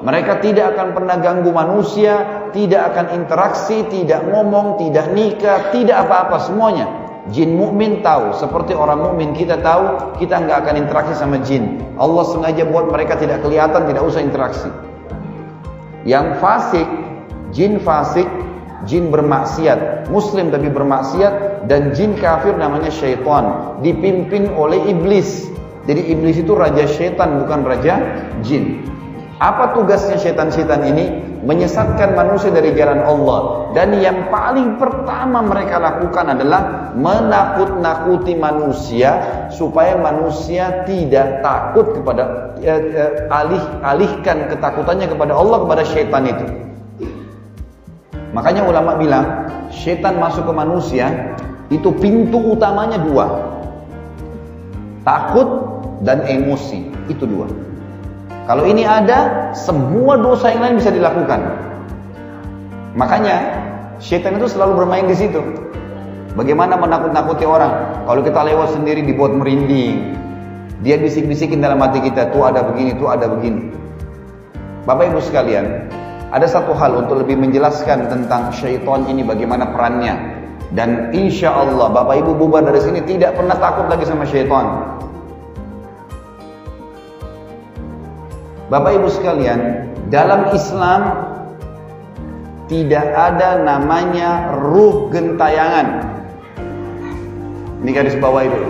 Mereka tidak akan pernah ganggu manusia, tidak akan interaksi, tidak ngomong, tidak nikah, tidak apa-apa semuanya. Jin mukmin tahu, seperti orang mukmin kita tahu, kita nggak akan interaksi sama jin. Allah sengaja buat mereka tidak kelihatan, tidak usah interaksi. Yang fasik, jin fasik, jin bermaksiat, muslim tapi bermaksiat, dan jin kafir namanya syaitan, dipimpin oleh iblis. Jadi iblis itu raja syaitan, bukan raja jin. Apa tugasnya syaitan-syaitan ini? Menyesatkan manusia dari jalan Allah. Dan yang paling pertama mereka lakukan adalah menakut-nakuti manusia, supaya manusia tidak takut kepada alihkan ketakutannya kepada Allah, kepada syaitan itu. Makanya ulama bilang, syaitan masuk ke manusia itu pintu utamanya 2. Takut dan emosi, itu 2. Kalau ini ada, semua dosa yang lain bisa dilakukan. Makanya syaitan itu selalu bermain di situ. Bagaimana menakut-nakuti orang? Kalau kita lewat sendiri dibuat merinding, dia bisik-bisikin dalam hati kita, tuh ada begini, tuh ada begini. Bapak Ibu sekalian, ada satu hal untuk lebih menjelaskan tentang syaitan ini, bagaimana perannya. Dan insya Allah Bapak Ibu bubar dari sini tidak pernah takut lagi sama syaitan. Bapak Ibu sekalian, dalam Islam tidak ada namanya ruh gentayangan. Ini garis bawah itu.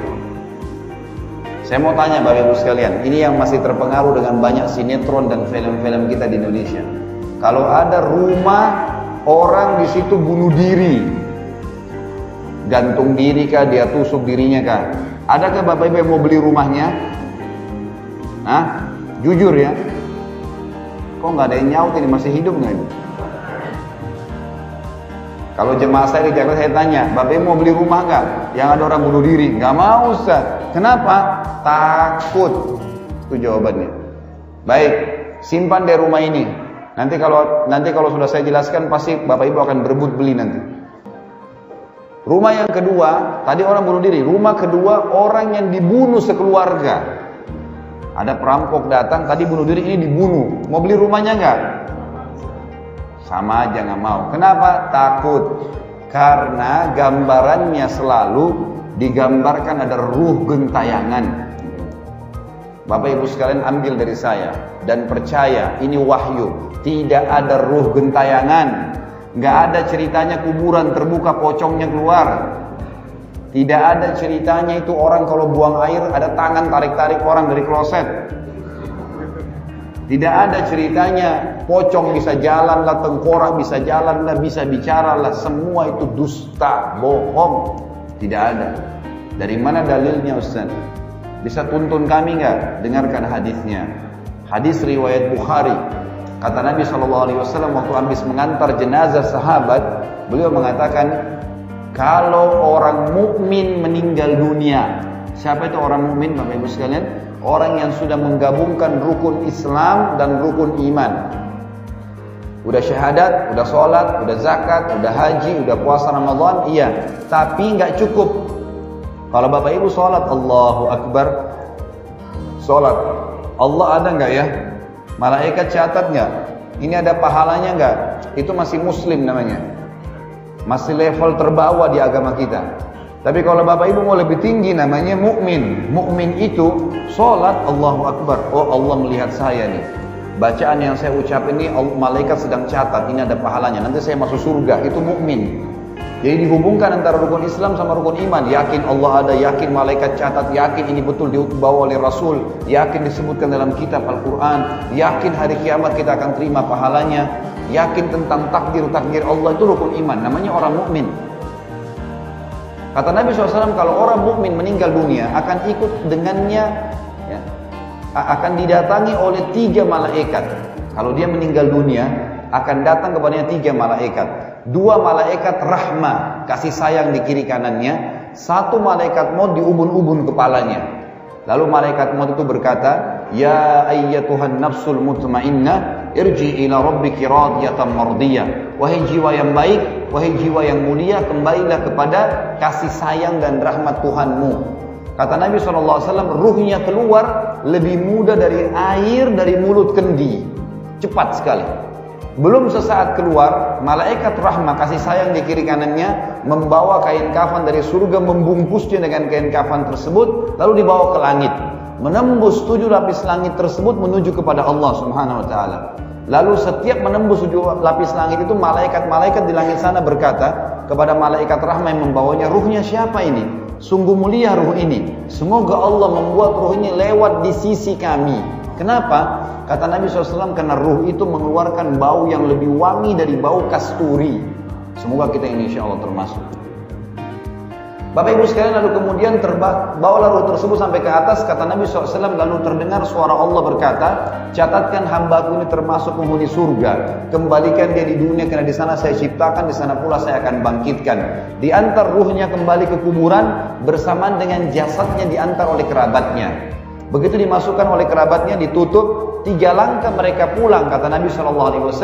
Saya mau tanya Bapak Ibu sekalian, ini yang masih terpengaruh dengan banyak sinetron dan film-film kita di Indonesia. Kalau ada rumah orang di situ bunuh diri, gantung diri kah, dia tusuk dirinya kah? Adakah Bapak Ibu yang mau beli rumahnya? Hah? Jujur ya, kok nggak ada yang nyaut ini, masih hidup nggak ini? Kalau jemaah saya di Jakarta saya tanya, Bapak Ibu mau beli rumah nggak? Yang ada orang bunuh diri? Nggak mau Ustaz. Kenapa? Takut. Itu jawabannya. Baik, simpan deh rumah ini. Nanti kalau sudah saya jelaskan pasti Bapak Ibu akan berebut beli nanti. Rumah yang kedua, tadi orang bunuh diri. Rumah kedua, orang yang dibunuh sekeluarga. Ada perampok datang, tadi bunuh diri, ini dibunuh. Mau beli rumahnya nggak? Sama aja nggak mau. Kenapa? Takut. Karena gambarannya selalu digambarkan ada ruh gentayangan. Bapak Ibu sekalian, ambil dari saya dan percaya ini wahyu. Tidak ada ruh gentayangan. Nggak ada ceritanya kuburan terbuka pocongnya keluar. Tidak ada ceritanya itu orang kalau buang air ada tangan tarik-tarik orang dari kloset. Tidak ada ceritanya pocong bisa jalan lah, tengkorak bisa jalan lah, bisa bicara lah. Semua itu dusta, bohong. Tidak ada. Dari mana dalilnya Ustaz? Bisa tuntun kami nggak? Dengarkan hadisnya. Hadis riwayat Bukhari. Kata Nabi SAW waktu habis mengantar jenazah sahabat, beliau mengatakan, kalau orang mukmin meninggal dunia, siapa itu orang mukmin Bapak Ibu sekalian? Orang yang sudah menggabungkan rukun Islam dan rukun iman. Udah syahadat, udah sholat, udah zakat, udah haji, udah puasa Ramadan, iya. Tapi nggak cukup. Kalau Bapak Ibu sholat, Allahu Akbar, sholat, Allah ada nggak ya? Malaikat catat nggak? Ini ada pahalanya nggak? Itu masih muslim namanya. Masih level terbawah di agama kita. Tapi kalau Bapak Ibu mau lebih tinggi namanya mukmin. Mukmin itu sholat, Allahu Akbar. Oh, Allah melihat saya nih. Bacaan yang saya ucap ini malaikat sedang catat, ini ada pahalanya. Nanti saya masuk surga. Itu mukmin. Jadi dihubungkan antara rukun Islam sama rukun iman. Yakin Allah ada, yakin malaikat catat, yakin ini betul dibawa oleh Rasul, yakin disebutkan dalam kitab Al-Quran, yakin hari kiamat kita akan terima pahalanya, yakin tentang takdir-takdir Allah. Itu rukun iman. Namanya orang mukmin. Kata Nabi SAW, kalau orang mukmin meninggal dunia akan ikut dengannya, ya, akan didatangi oleh 3 malaikat. Kalau dia meninggal dunia, akan datang kepadanya 3 malaikat. 2 malaikat rahmah, kasih sayang di kiri kanannya. 1 malaikat maut di ubun-ubun kepalanya. Lalu malaikat maut itu berkata, Ya ayyatuhan nafsul mutmainnah, irji ila rabbiki radiyatan mardiyah. Wahai jiwa yang baik, wahai jiwa yang mulia, kembalilah kepada kasih sayang dan rahmat Tuhanmu. Kata Nabi SAW, ruhnya keluar lebih mudah dari air dari mulut kendi. Cepat sekali. Belum sesaat keluar, malaikat rahmah kasih sayang di kiri kanannya membawa kain kafan dari surga, membungkusnya dengan kain kafan tersebut, lalu dibawa ke langit. Menembus 7 lapis langit tersebut menuju kepada Allah Subhanahu wa taala. Lalu setiap menembus 7 lapis langit itu malaikat-malaikat di langit sana berkata kepada malaikat rahmah yang membawanya, ruhnya siapa ini? Sungguh mulia ruh ini. Semoga Allah membuat ruh ini lewat di sisi kami. Kenapa? Kata Nabi SAW, karena ruh itu mengeluarkan bau yang lebih wangi dari bau kasturi. Semoga kita ini insya Allah termasuk. Bapak Ibu sekalian, lalu kemudian bawalah ruh tersebut sampai ke atas. Kata Nabi SAW, lalu terdengar suara Allah berkata, catatkan hambaku ini termasuk penghuni surga. Kembalikan dia di dunia karena di sana saya ciptakan, di sana pula saya akan bangkitkan. Diantar ruhnya kembali ke kuburan bersamaan dengan jasadnya diantar oleh kerabatnya. Begitu dimasukkan oleh kerabatnya, ditutup, 3 langkah mereka pulang. Kata Nabi SAW,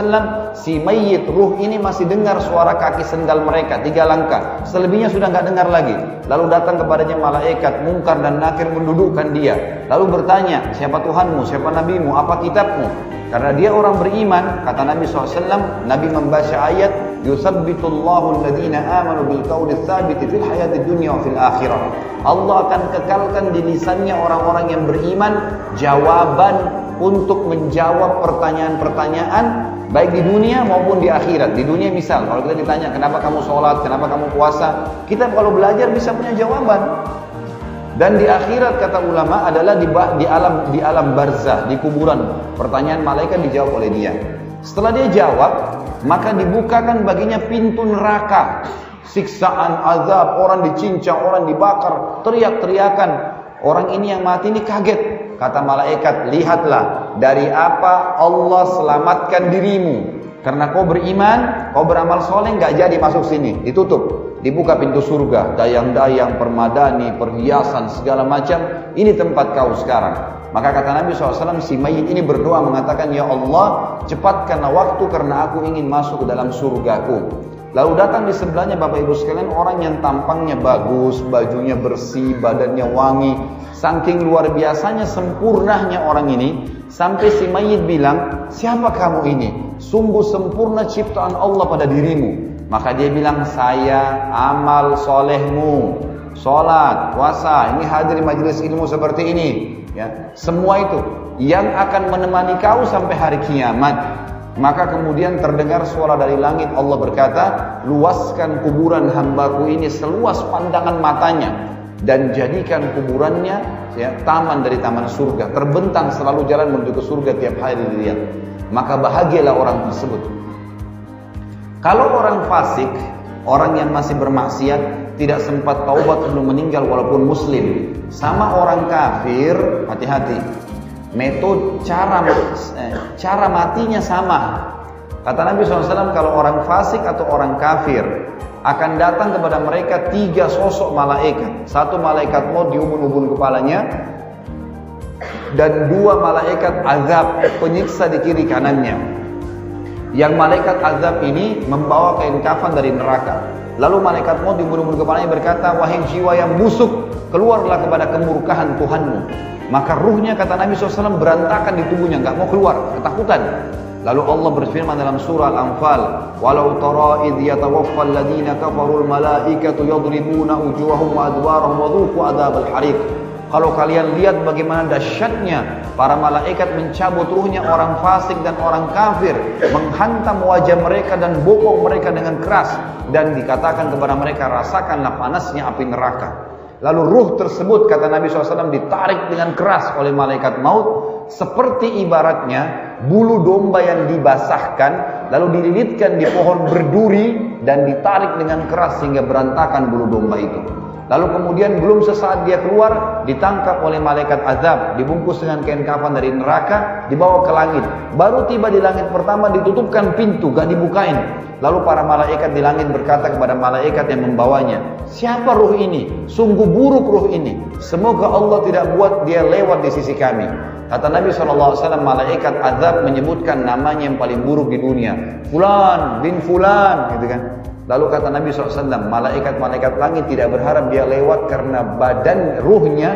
si mayit ruh ini masih dengar suara kaki sendal mereka 3 langkah. Selebihnya sudah nggak dengar lagi. Lalu datang kepadanya malaikat Munkar dan Nakir mendudukkan dia. Lalu bertanya, siapa Tuhanmu, siapa Nabimu, apa kitabmu? Karena dia orang beriman, kata Nabi SAW, Nabi membaca ayat, Yuthabbitullahu alladhina amanu bil qawli tsabiti fil hayati dunya wa fil akhirah. Allah akan kekalkan di lisannya orang-orang yang beriman jawaban untuk menjawab pertanyaan-pertanyaan baik di dunia maupun di akhirat. Di dunia misal, kalau kita ditanya kenapa kamu sholat, kenapa kamu puasa, kita kalau belajar bisa punya jawaban. Dan di akhirat kata ulama adalah di alam barzah, di kuburan. Pertanyaan malaikat dijawab oleh dia. Setelah dia jawab, maka dibukakan baginya pintu neraka. Siksaan, azab, orang dicincang, orang dibakar, teriak-teriakan. Orang ini yang mati ini kaget. Kata malaikat, lihatlah dari apa Allah selamatkan dirimu. Karena kau beriman, kau beramal soleh, nggak jadi masuk sini, ditutup. Dibuka pintu surga, dayang-dayang, permadani, perhiasan, segala macam. Ini tempat kau sekarang. Maka kata Nabi SAW, si mayit ini berdoa mengatakan, Ya Allah, cepatkanlah waktu karena aku ingin masuk ke dalam surgaku. Lalu datang di sebelahnya Bapak Ibu sekalian orang yang tampangnya bagus, bajunya bersih, badannya wangi. Saking luar biasanya sempurnanya orang ini, sampai si mayit bilang, siapa kamu ini? Sungguh sempurna ciptaan Allah pada dirimu. Maka dia bilang, saya amal solehmu. sholat, puasa, ini hadir di majelis ilmu seperti ini, ya, semua itu yang akan menemani kau sampai hari kiamat. Maka kemudian terdengar suara dari langit, Allah berkata, luaskan kuburan hambaku ini seluas pandangan matanya, dan jadikan kuburannya, ya, taman dari taman surga, terbentang selalu jalan menuju ke surga tiap hari dilihat. Maka bahagialah orang tersebut. Kalau orang fasik, orang yang masih bermaksiat, tidak sempat taubat sebelum meninggal walaupun muslim, sama orang kafir, hati-hati. Metode cara matinya sama. Kata Nabi SAW, kalau orang fasik atau orang kafir akan datang kepada mereka 3 sosok malaikat. 1 malaikat maut di ubun-ubun kepalanya, dan 2 malaikat azab penyiksa di kiri kanannya. Yang malaikat azab ini membawa kain kafan dari neraka. Lalu malaikat maut di ubun-ubun kepalanya berkata, wahai jiwa yang busuk, keluarlah kepada kemurkaan Tuhanmu. Maka ruhnya, kata Nabi SAW, berantakan di tubuhnya, nggak mau keluar, ketakutan. Lalu Allah berfirman dalam surah Al-Anfal, walau tara idh yatawaffal ladina kafarul malaikatu yadribuna wujuhahum wa adbarahum wa dhuqu adzabal hariq. Kalau kalian lihat bagaimana dahsyatnya para malaikat mencabut ruhnya orang fasik dan orang kafir, menghantam wajah mereka dan bokong mereka dengan keras, dan dikatakan kepada mereka, rasakanlah panasnya api neraka. Lalu ruh tersebut, kata Nabi SAW, ditarik dengan keras oleh malaikat maut, seperti ibaratnya bulu domba yang dibasahkan, lalu dililitkan di pohon berduri, dan ditarik dengan keras sehingga berantakan bulu domba itu. Lalu kemudian belum sesaat dia keluar, ditangkap oleh malaikat azab, dibungkus dengan kain kafan dari neraka, dibawa ke langit. Baru tiba di langit pertama, ditutupkan pintu, gak dibukain. Lalu para malaikat di langit berkata kepada malaikat yang membawanya, siapa ruh ini? Sungguh buruk ruh ini. Semoga Allah tidak buat dia lewat di sisi kami. Kata Nabi SAW, malaikat azab menyebutkan namanya yang paling buruk di dunia, Fulan bin Fulan, gitu kan. Lalu kata Nabi SAW, malaikat-malaikat langit tidak berharap dia lewat karena badan ruhnya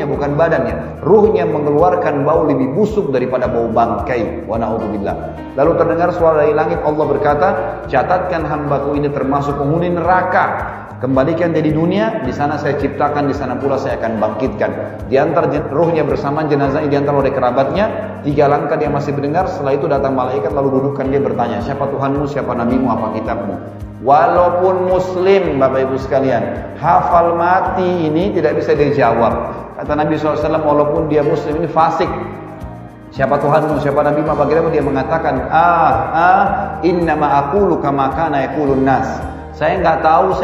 bukan badannya, ruhnya mengeluarkan bau lebih busuk daripada bau bangkai. Wa na'udzubillah. Lalu terdengar suara dari langit, Allah berkata, catatkan hambaku ini termasuk penghuni neraka. Kembalikan dia di dunia, di sana saya ciptakan, di sana pula saya akan bangkitkan. Diantar ruhnya bersama jenazahnya, diantar oleh kerabatnya. 3 langkah dia masih mendengar, setelah itu datang malaikat lalu dudukkan dia, bertanya, siapa Tuhanmu, siapa nabimu, apa kitabmu? Walaupun muslim, Bapak Ibu sekalian, hafal mati ini tidak bisa dijawab. Kata Nabi SAW, walaupun dia muslim ini fasik, siapa Tuhanmu, siapa nabimu, apa kitabmu, dia mengatakan, innama aqulu kama kana yaqulun nas. Saya nggak tahu,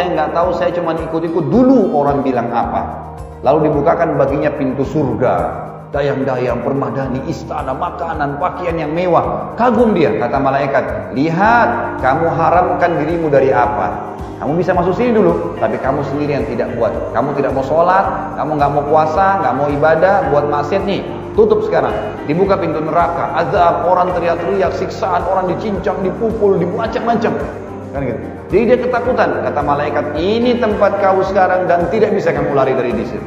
saya cuma ikut-ikut dulu orang bilang apa. Lalu dibukakan baginya pintu surga, dayang-dayang, permadani, istana, makanan, pakaian yang mewah. Kagum dia, kata malaikat, lihat, kamu haramkan dirimu dari apa? Kamu bisa masuk sini dulu, tapi kamu sendiri yang tidak buat. Kamu tidak mau sholat, kamu nggak mau puasa, nggak mau ibadah, buat maksiat nih. Tutup sekarang. Dibuka pintu neraka, azab, orang teriak-teriak, siksaan, orang dicincang, dipukul, dimacam-macam. Kan gitu. Jadi dia ketakutan, kata malaikat, ini tempat kau sekarang dan tidak bisa kamu lari dari di situ.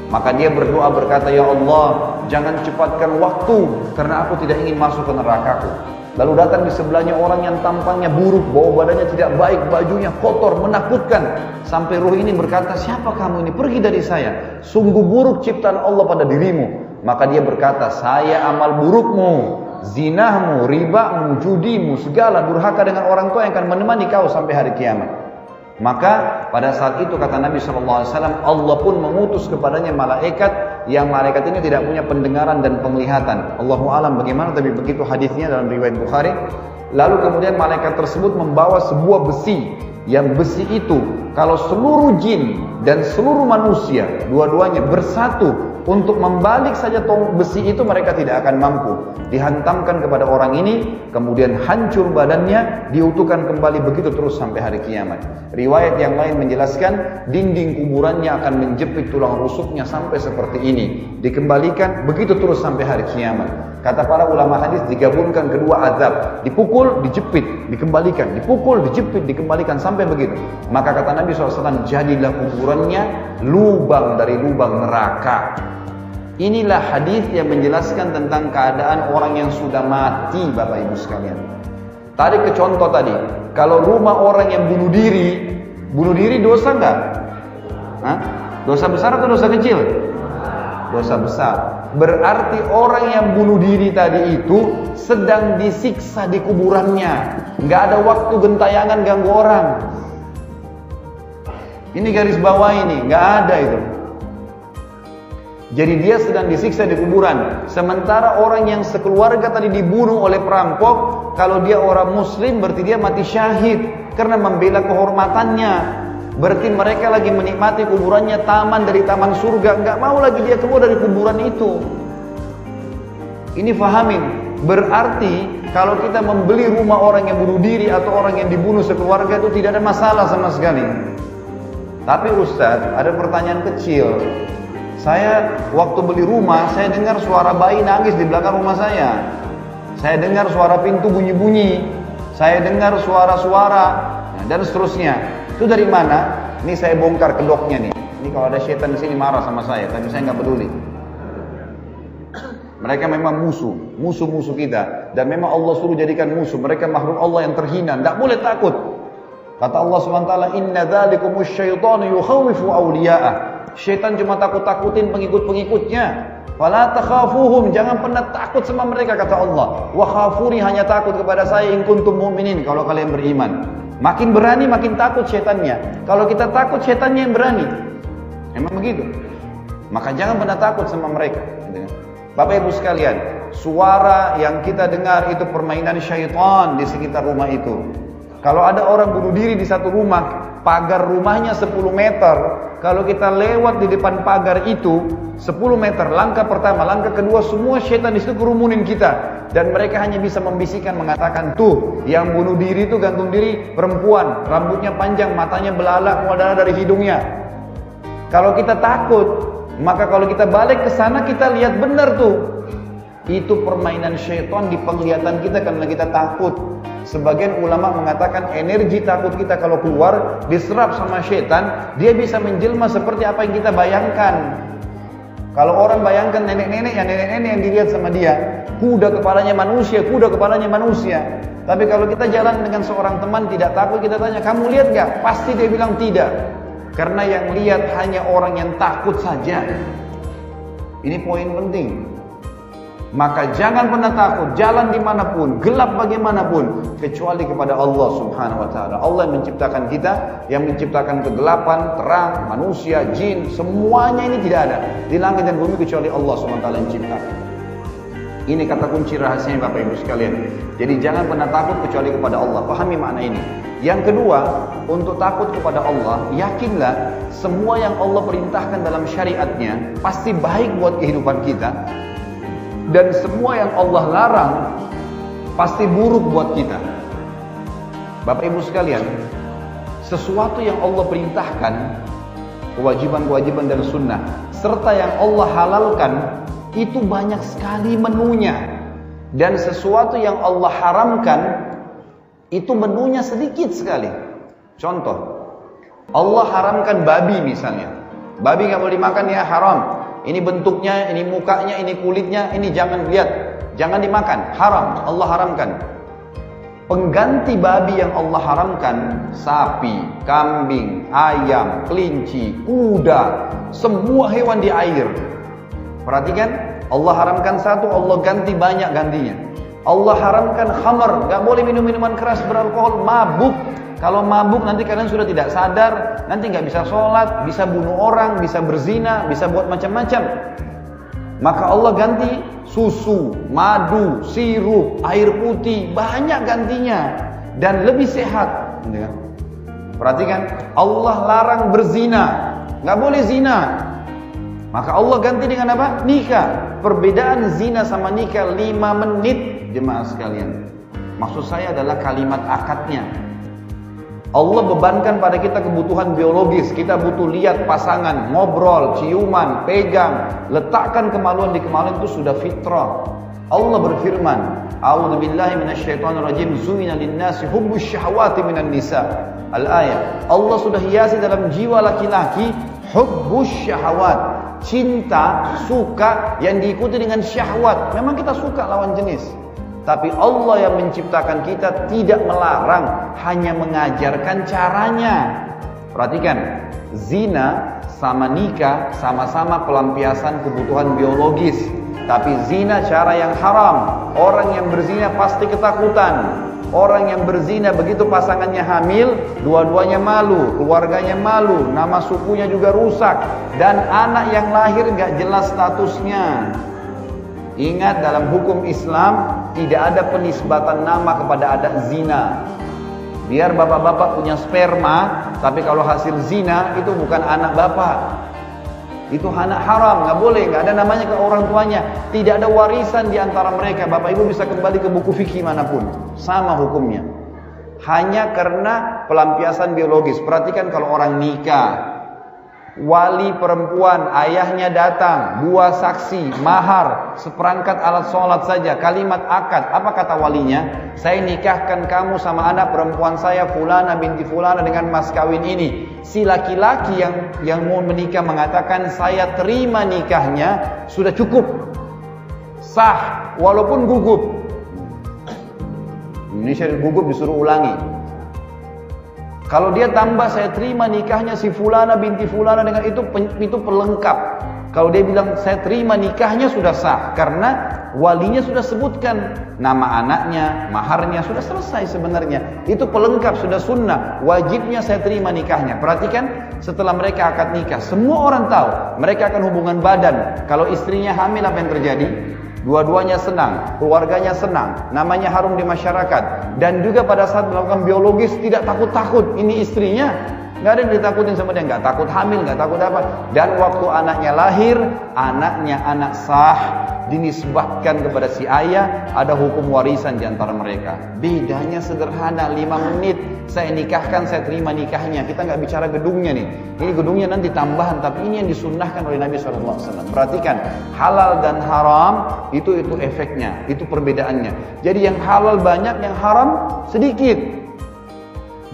Maka dia berdoa berkata, ya Allah, jangan cepatkan waktu karena aku tidak ingin masuk ke nerakaku. Lalu datang di sebelahnya orang yang tampangnya buruk, bau badannya tidak baik, bajunya kotor, menakutkan. Sampai ruh ini berkata, siapa kamu ini? Pergi dari saya. Sungguh buruk ciptaan Allah pada dirimu. Maka dia berkata, saya amal burukmu, zinahmu, ribamu, judimu, segala durhaka dengan orang tua yang akan menemani kau sampai hari kiamat. Maka pada saat itu kata Nabi SAW, Allah pun mengutus kepadanya malaikat, yang malaikat ini tidak punya pendengaran dan penglihatan. Allahu alam bagaimana, tapi begitu hadisnya dalam riwayat Bukhari. Lalu kemudian malaikat tersebut membawa sebuah besi, yang besi itu kalau seluruh jin dan seluruh manusia dua-duanya bersatu untuk membalik saja besi itu, mereka tidak akan mampu. Dihantamkan kepada orang ini, kemudian hancur badannya, diutuhkan kembali, begitu terus sampai hari kiamat. Riwayat yang lain menjelaskan, dinding kuburannya akan menjepit tulang rusuknya sampai seperti ini. Dikembalikan, begitu terus sampai hari kiamat. Kata para ulama hadis, digabungkan kedua azab, dipukul, dijepit, dikembalikan, dipukul, dijepit, dikembalikan, sampai begitu. Maka kata Nabi SAW, jadilah kuburannya lubang dari lubang neraka. Inilah hadis yang menjelaskan tentang keadaan orang yang sudah mati, Bapak Ibu sekalian. Tarik ke contoh tadi, kalau rumah orang yang bunuh diri dosa enggak? Dosa besar atau dosa kecil? Dosa besar. Berarti orang yang bunuh diri tadi itu sedang disiksa di kuburannya. Nggak ada waktu gentayangan ganggu orang. Ini garis bawah ini, nggak ada itu. Jadi dia sedang disiksa di kuburan. Sementara orang yang sekeluarga tadi dibunuh oleh perampok, kalau dia orang muslim berarti dia mati syahid karena membela kehormatannya. Berarti mereka lagi menikmati kuburannya, taman dari taman surga. Nggak mau lagi dia keluar dari kuburan itu. Ini fahamin. Berarti kalau kita membeli rumah orang yang bunuh diri atau orang yang dibunuh sekeluarga itu tidak ada masalah sama sekali. Tapi Ustaz, ada pertanyaan kecil. Saya waktu beli rumah, saya dengar suara bayi nangis di belakang rumah saya. Saya dengar suara pintu bunyi-bunyi. Saya dengar suara-suara dan seterusnya. Itu dari mana? Ini saya bongkar kedoknya nih. Ini kalau ada setan di sini marah sama saya, tapi saya nggak peduli. Mereka memang musuh-musuh kita, dan memang Allah suruh jadikan musuh. Mereka makhluk Allah yang terhina, tidak boleh takut. Kata Allah SWT, Inna dzalikumus syaitanu yukhawifu awliya'ah. Syaitan cuma takut-takutin pengikut-pengikutnya. Fala takhafuhum, jangan pernah takut sama mereka, kata Allah. Wa khafuni, hanya takut kepada saya in kuntum mu'minin, kalau kalian beriman. Makin berani makin takut syaitannya. Kalau kita takut syaitannya yang berani. Memang begitu. Maka jangan pernah takut sama mereka. Bapak Ibu sekalian, suara yang kita dengar itu permainan syaitan di sekitar rumah itu. Kalau ada orang bunuh diri di satu rumah, pagar rumahnya 10 meter. Kalau kita lewat di depan pagar itu 10 meter, langkah pertama, langkah kedua, semua syaitan di situ kerumunin kita. Dan mereka hanya bisa membisikkan, mengatakan, tuh, yang bunuh diri itu gantung diri perempuan, rambutnya panjang, matanya belalak, keluar darah dari hidungnya. Kalau kita takut, maka kalau kita balik ke sana kita lihat benar tuh. Itu permainan syaitan di penglihatan kita karena kita takut. Sebagian ulama mengatakan energi takut kita kalau keluar diserap sama syaitan, dia bisa menjelma seperti apa yang kita bayangkan. Kalau orang bayangkan nenek-nenek yang dilihat sama dia, kuda kepalanya manusia. Tapi kalau kita jalan dengan seorang teman tidak takut, kita tanya, kamu lihat gak? Pasti dia bilang tidak. Karena yang lihat hanya orang yang takut saja. Ini poin penting. Maka jangan pernah takut, jalan dimanapun, gelap bagaimanapun, kecuali kepada Allah Subhanahu Wa Taala. Allah yang menciptakan kita, yang menciptakan kegelapan, terang, manusia, jin, semuanya ini tidak ada di langit dan bumi kecuali Allah Subhanahu Wa Taala yang menciptakan. Ini kata kunci rahasianya Bapak Ibu sekalian. Jadi jangan pernah takut kecuali kepada Allah. Pahami makna ini. Yang kedua, untuk takut kepada Allah, yakinlah semua yang Allah perintahkan dalam syariatnya pasti baik buat kehidupan kita. Dan semua yang Allah larang pasti buruk buat kita. Bapak Ibu sekalian, sesuatu yang Allah perintahkan, kewajiban-kewajiban dan sunnah, serta yang Allah halalkan, itu banyak sekali menunya. Dan sesuatu yang Allah haramkan, itu menunya sedikit sekali. Contoh, Allah haramkan babi misalnya. Babi gak boleh dimakan, ya haram. Ini bentuknya, ini mukanya, ini kulitnya, ini jangan lihat, jangan dimakan, haram, Allah haramkan. Pengganti babi yang Allah haramkan, sapi, kambing, ayam, kelinci, kuda, semua hewan di air. Perhatikan, Allah haramkan satu, Allah ganti banyak gantinya. Allah haramkan khamar, gak boleh minum minuman keras beralkohol, mabuk. Kalau mabuk nanti kalian sudah tidak sadar, nanti nggak bisa sholat, bisa bunuh orang, bisa berzina, bisa buat macam-macam. Maka Allah ganti susu, madu, sirup, air putih, banyak gantinya dan lebih sehat. Perhatikan, Allah larang berzina, nggak boleh zina. Maka Allah ganti dengan apa? Nikah. Perbedaan zina sama nikah 5 menit, jemaah sekalian. Maksud saya adalah kalimat akadnya. Allah bebankan pada kita kebutuhan biologis. Kita butuh lihat pasangan, ngobrol, ciuman, pegang, letakkan kemaluan di kemaluan, itu sudah fitrah. Allah berfirman, A'udzubillahi minasyaitonirrajim, zuina linnasi hubbus syahawati minan nisa. Al-ayat. Allah sudah hiasi dalam jiwa laki-laki hubbus syahawat, cinta, suka yang diikuti dengan syahwat. Memang kita suka lawan jenis. Tapi Allah yang menciptakan kita tidak melarang, hanya mengajarkan caranya. Perhatikan, zina sama nikah, sama-sama pelampiasan kebutuhan biologis. Tapi zina cara yang haram. Orang yang berzina pasti ketakutan. Orang yang berzina begitu pasangannya hamil, dua-duanya malu, keluarganya malu, nama sukunya juga rusak. Dan anak yang lahir gak jelas statusnya. Ingat, dalam hukum Islam tidak ada penisbatan nama kepada adat zina. Biar bapak-bapak punya sperma, tapi kalau hasil zina itu bukan anak bapak. Itu anak haram, nggak boleh, nggak ada namanya ke orang tuanya. Tidak ada warisan di antara mereka. Bapak ibu bisa kembali ke buku fikih manapun, sama hukumnya. Hanya karena pelampiasan biologis. Perhatikan kalau orang nikah, wali perempuan, ayahnya datang, 2 saksi, mahar, seperangkat alat sholat saja, kalimat akad. Apa kata walinya? Saya nikahkan kamu sama anak perempuan saya, Fulana binti Fulana, dengan mas kawin ini. Si laki-laki yang mau menikah mengatakan, saya terima nikahnya, sudah cukup, sah, walaupun gugup. Indonesia gugup disuruh ulangi. Kalau dia tambah, saya terima nikahnya si Fulana binti Fulana dengan itu pelengkap. Kalau dia bilang saya terima nikahnya, sudah sah, karena walinya sudah sebutkan nama anaknya, maharnya, sudah selesai sebenarnya. Itu pelengkap, sudah sunnah. Wajibnya saya terima nikahnya. Perhatikan, setelah mereka akad nikah, semua orang tahu mereka akan hubungan badan. Kalau istrinya hamil, apa yang terjadi? Dua-duanya senang, keluarganya senang, namanya harum di masyarakat. Dan juga pada saat melakukan biologis tidak takut-takut. Ini istrinya, nggak ada yang ditakutin sama dia, nggak takut hamil, nggak takut apa. Dan waktu anaknya lahir, anaknya anak sah, dinisbahkan kepada si ayah, ada hukum warisan di antara mereka. Bedanya sederhana, 5 menit. Saya nikahkan, saya terima nikahnya. Kita nggak bicara gedungnya nih. Ini gedungnya nanti tambahan, tapi ini yang disunnahkan oleh Nabi SAW. Perhatikan, halal dan haram itu efeknya, itu perbedaannya. Jadi yang halal banyak, yang haram sedikit.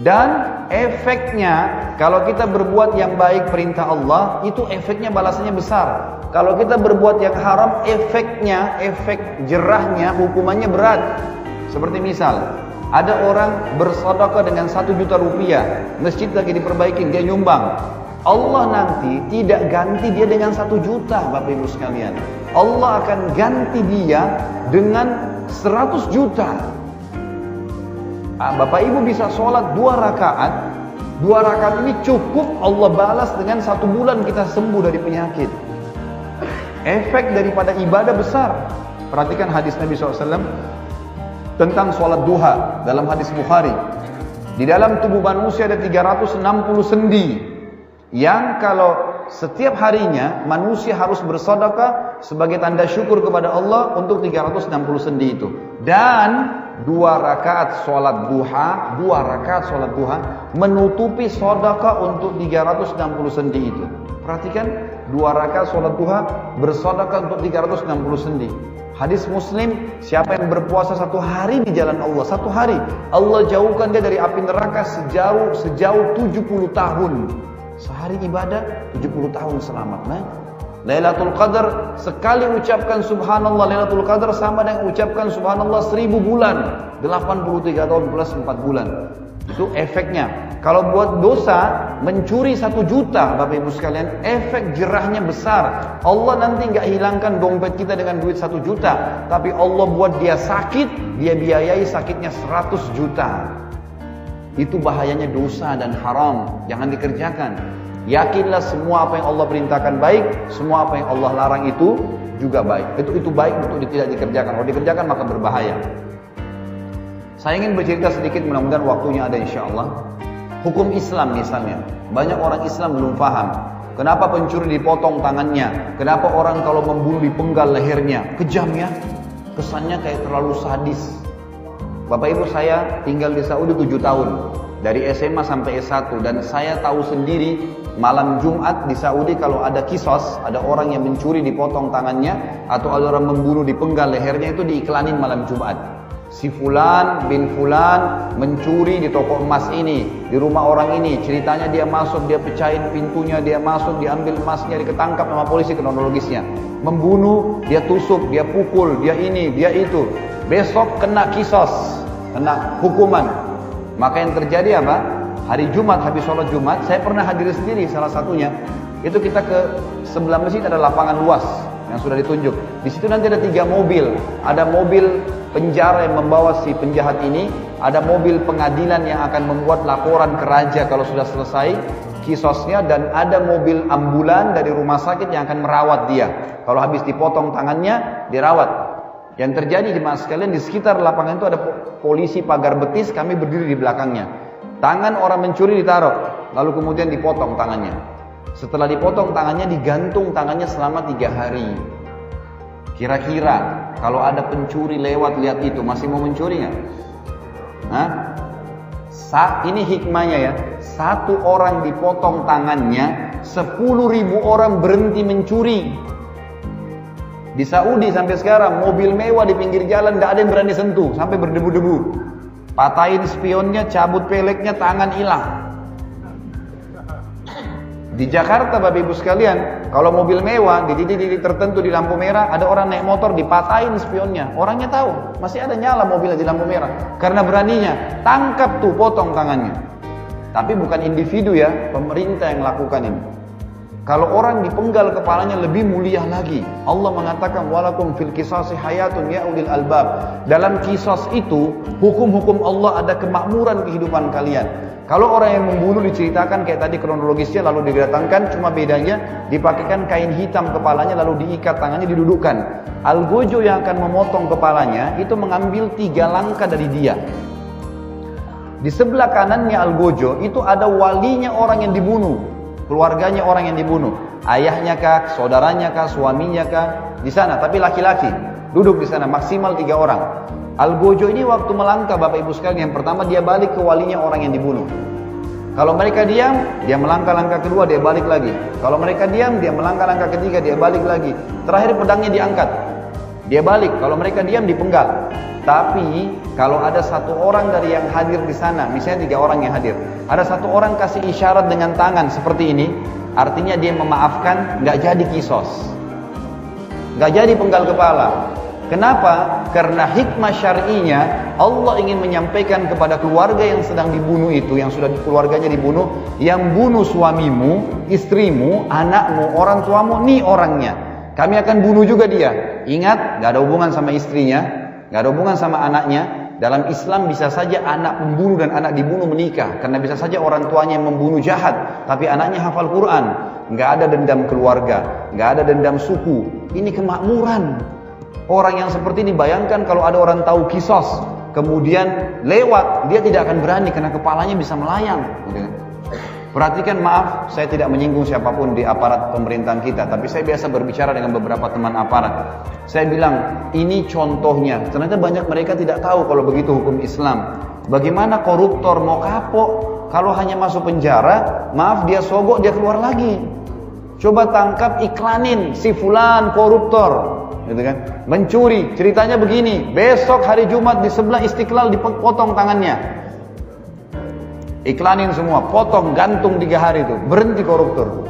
Dan efeknya, kalau kita berbuat yang baik perintah Allah, itu efeknya balasannya besar. Kalau kita berbuat yang haram, efeknya, efek jerahnya, hukumannya berat. Seperti misal, ada orang bersedekah dengan 1 juta rupiah, masjid lagi diperbaikin, dia nyumbang. Allah nanti tidak ganti dia dengan 1 juta, Bapak Ibu sekalian. Allah akan ganti dia dengan 100 juta. Bapak Ibu bisa sholat 2 rakaat. 2 rakaat ini cukup Allah balas dengan 1 bulan kita sembuh dari penyakit. Efek daripada ibadah besar. Perhatikan hadis Nabi SAW tentang sholat duha dalam hadis Bukhari. Di dalam tubuh manusia ada 360 sendi, yang kalau setiap harinya manusia harus bersedekah sebagai tanda syukur kepada Allah untuk 360 sendi itu. Dan 2 rakaat sholat duha, 2 rakaat sholat duha menutupi sedekah untuk 360 sendi itu. Perhatikan, 2 rakaat sholat duha bersedekah untuk 360 sendi. Hadis Muslim, siapa yang berpuasa 1 hari di jalan Allah, 1 hari, Allah jauhkan dia dari api neraka sejauh 70 tahun. Sehari ibadah, 70 tahun selamat. Nah, Lailatul Qadar, sekali ucapkan subhanallah Lailatul Qadar sama dengan ucapkan subhanallah 1000 bulan, 83 tahun plus 4 bulan. Itu efeknya. Kalau buat dosa, mencuri 1 juta, Bapak Ibu sekalian, efek jerahnya besar. Allah nanti nggak hilangkan dompet kita dengan duit 1 juta, tapi Allah buat dia sakit, dia biayai sakitnya 100 juta. Itu bahayanya dosa dan haram, jangan dikerjakan. Yakinlah semua apa yang Allah perintahkan baik, semua apa yang Allah larang itu juga baik. Itu baik untuk tidak dikerjakan. Kalau dikerjakan maka berbahaya. Saya ingin bercerita sedikit, mudah-mudahan waktunya ada insyaallah. Hukum Islam misalnya, banyak orang Islam belum paham. Kenapa pencuri dipotong tangannya? Kenapa orang kalau membunuh dipenggal lehernya? Kejam ya, kesannya kayak terlalu sadis. Bapak Ibu, saya tinggal di Saudi 7 tahun, dari SMA sampai S1, dan saya tahu sendiri malam Jumat di Saudi kalau ada kisos, ada orang yang mencuri dipotong tangannya, atau ada orang membunuh dipenggal lehernya, itu diiklanin malam Jumat. Si Fulan bin Fulan mencuri di toko emas ini, di rumah orang ini, ceritanya dia masuk, dia pecahin pintunya, dia masuk, diambil emasnya, diketangkap sama polisi kronologisnya. Membunuh, dia tusuk, dia pukul, dia ini, dia itu. Besok kena kisos, kena hukuman. Maka yang terjadi apa? Hari Jumat, habis sholat Jumat, saya pernah hadir sendiri salah satunya. Itu kita ke sebelah masjid ada lapangan luas yang sudah ditunjuk. Di situ nanti ada 3 mobil. Ada mobil penjara yang membawa si penjahat ini, ada mobil pengadilan yang akan membuat laporan ke raja kalau sudah selesai kisosnya, dan ada mobil ambulan dari rumah sakit yang akan merawat dia. Kalau habis dipotong tangannya, dirawat. Yang terjadi jemaah sekalian, di sekitar lapangan itu ada polisi pagar betis, kami berdiri di belakangnya. Tangan orang mencuri ditaruh, lalu kemudian dipotong tangannya. Setelah dipotong tangannya, digantung tangannya selama 3 hari. Kira-kira kalau ada pencuri lewat lihat itu, masih mau mencuri nggak? Ini hikmahnya ya. 1 orang dipotong tangannya, 10.000 orang berhenti mencuri. Di Saudi sampai sekarang mobil mewah di pinggir jalan tidak ada yang berani sentuh sampai berdebu-debu. Patahin spionnya, cabut peleknya, tangan hilang. Di Jakarta Bapak Ibu sekalian, kalau mobil mewah di titik-titik tertentu di lampu merah, ada orang naik motor dipatahin spionnya. Orangnya tahu, masih ada nyala mobilnya di lampu merah. Karena beraninya, tangkap tuh, potong tangannya. Tapi bukan individu ya, pemerintah yang lakukan ini. Kalau orang dipenggal kepalanya lebih mulia lagi. Allah mengatakan walakum fil qisasi hayatun ya ulil albab. Dalam kisos itu, hukum-hukum Allah ada kemakmuran kehidupan kalian. Kalau orang yang membunuh diceritakan kayak tadi kronologisnya, lalu didatangkan, cuma bedanya dipakaikan kain hitam kepalanya, lalu diikat tangannya, didudukkan. Algojo yang akan memotong kepalanya itu mengambil 3 langkah dari dia. Di sebelah kanannya algojo itu ada walinya orang yang dibunuh, keluarganya orang yang dibunuh, ayahnya kah, saudaranya kah, suaminya kah, di sana, tapi laki-laki duduk di sana, maksimal 3 orang. Algojo ini waktu melangkah Bapak Ibu sekalian, yang pertama dia balik ke walinya orang yang dibunuh. Kalau mereka diam, dia melangkah langkah kedua, dia balik lagi. Kalau mereka diam, dia melangkah langkah ketiga, dia balik lagi. Terakhir pedangnya diangkat, dia balik. Kalau mereka diam, dipenggal. Tapi kalau ada 1 orang dari yang hadir di sana, misalnya 3 orang yang hadir, ada 1 orang kasih isyarat dengan tangan seperti ini, artinya dia memaafkan, nggak jadi kisos, nggak jadi penggal kepala. Kenapa? Karena hikmah syar'inya Allah ingin menyampaikan kepada keluarga yang sedang dibunuh itu, yang sudah keluarganya dibunuh, yang bunuh suamimu, istrimu, anakmu, orang tuamu, nih orangnya. Kami akan bunuh juga dia. Ingat, gak ada hubungan sama istrinya, gak ada hubungan sama anaknya. Dalam Islam bisa saja anak pembunuh dan anak dibunuh menikah, karena bisa saja orang tuanya yang membunuh jahat, tapi anaknya hafal Quran. Gak ada dendam keluarga, gak ada dendam suku. Ini kemakmuran. Orang yang seperti ini, bayangkan kalau ada orang tahu kisos, kemudian lewat, dia tidak akan berani karena kepalanya bisa melayang. Perhatikan, maaf, saya tidak menyinggung siapapun di aparat pemerintahan kita, tapi saya biasa berbicara dengan beberapa teman aparat. Saya bilang, ini contohnya. Ternyata banyak mereka tidak tahu kalau begitu hukum Islam. Bagaimana koruptor mau kapok, kalau hanya masuk penjara, maaf, dia sogok, dia keluar lagi. Coba tangkap, iklanin, si fulan koruptor. Gitu kan? Mencuri, ceritanya begini, besok hari Jumat di sebelah Istiqlal dipotong tangannya. Iklanin semua, potong, gantung 3 hari itu, berhenti koruptor.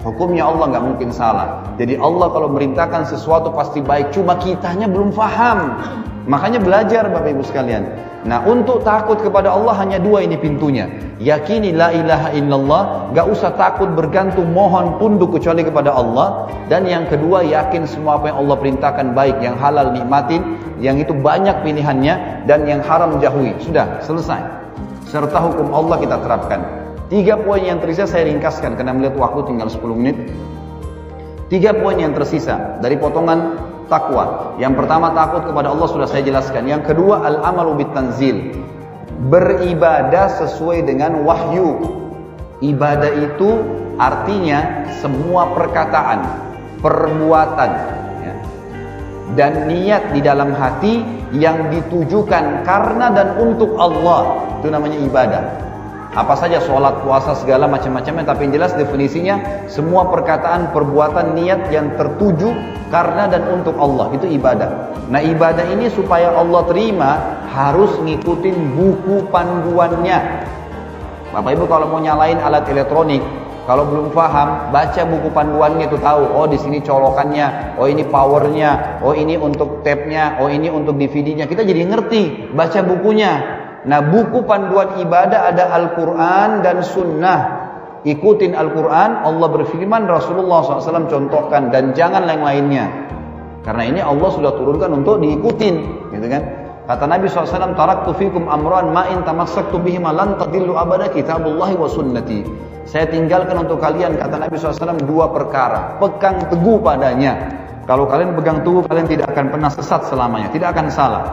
Hukumnya Allah nggak mungkin salah. Jadi Allah kalau merintahkan sesuatu pasti baik, cuma kitanya belum paham. Makanya belajar Bapak Ibu sekalian. Nah, untuk takut kepada Allah hanya 2 ini pintunya. Yakini la ilaha illallah, gak usah takut bergantung mohon tunduk kecuali kepada Allah. Dan yang kedua, yakin semua apa yang Allah perintahkan baik, yang halal nikmatin, yang itu banyak pilihannya, dan yang haram jauhi. Sudah, selesai. Serta hukum Allah kita terapkan. 3 poin yang tersisa saya ringkaskan karena melihat waktu tinggal 10 menit. 3 poin yang tersisa dari potongan takwa. Yang pertama, takut kepada Allah sudah saya jelaskan. Yang kedua, al-amalu bitanzil, beribadah sesuai dengan wahyu. Ibadah itu artinya semua perkataan, perbuatan, ya, dan niat di dalam hati yang ditujukan karena dan untuk Allah, itu namanya ibadah. Apa saja, sholat, puasa, segala macam-macamnya, tapi yang jelas definisinya semua perkataan, perbuatan, niat yang tertuju karena dan untuk Allah, itu ibadah. Nah, ibadah ini supaya Allah terima harus ngikutin buku panduannya. Bapak Ibu kalau mau nyalain alat elektronik, kalau belum paham, baca buku panduannya itu tahu. Oh, di sini colokannya, oh ini powernya, oh ini untuk tab-nya, oh ini untuk DVD-nya. Kita jadi ngerti, baca bukunya. Nah, buku panduan ibadah ada Al-Quran dan Sunnah. ikutin Al-Quran, Allah berfirman, Rasulullah SAW contohkan, dan jangan yang lainnya. Karena ini Allah sudah turunkan untuk diikutin, gitu kan? Kata Nabi SAW, taraktu fikum amran ma'in tamassaktu bihima lan tadillu abada kitabullahi wa sunnati. Saya tinggalkan untuk kalian, kata Nabi SAW, 2 perkara, pegang teguh padanya. Kalau kalian pegang teguh, kalian tidak akan pernah sesat selamanya, tidak akan salah.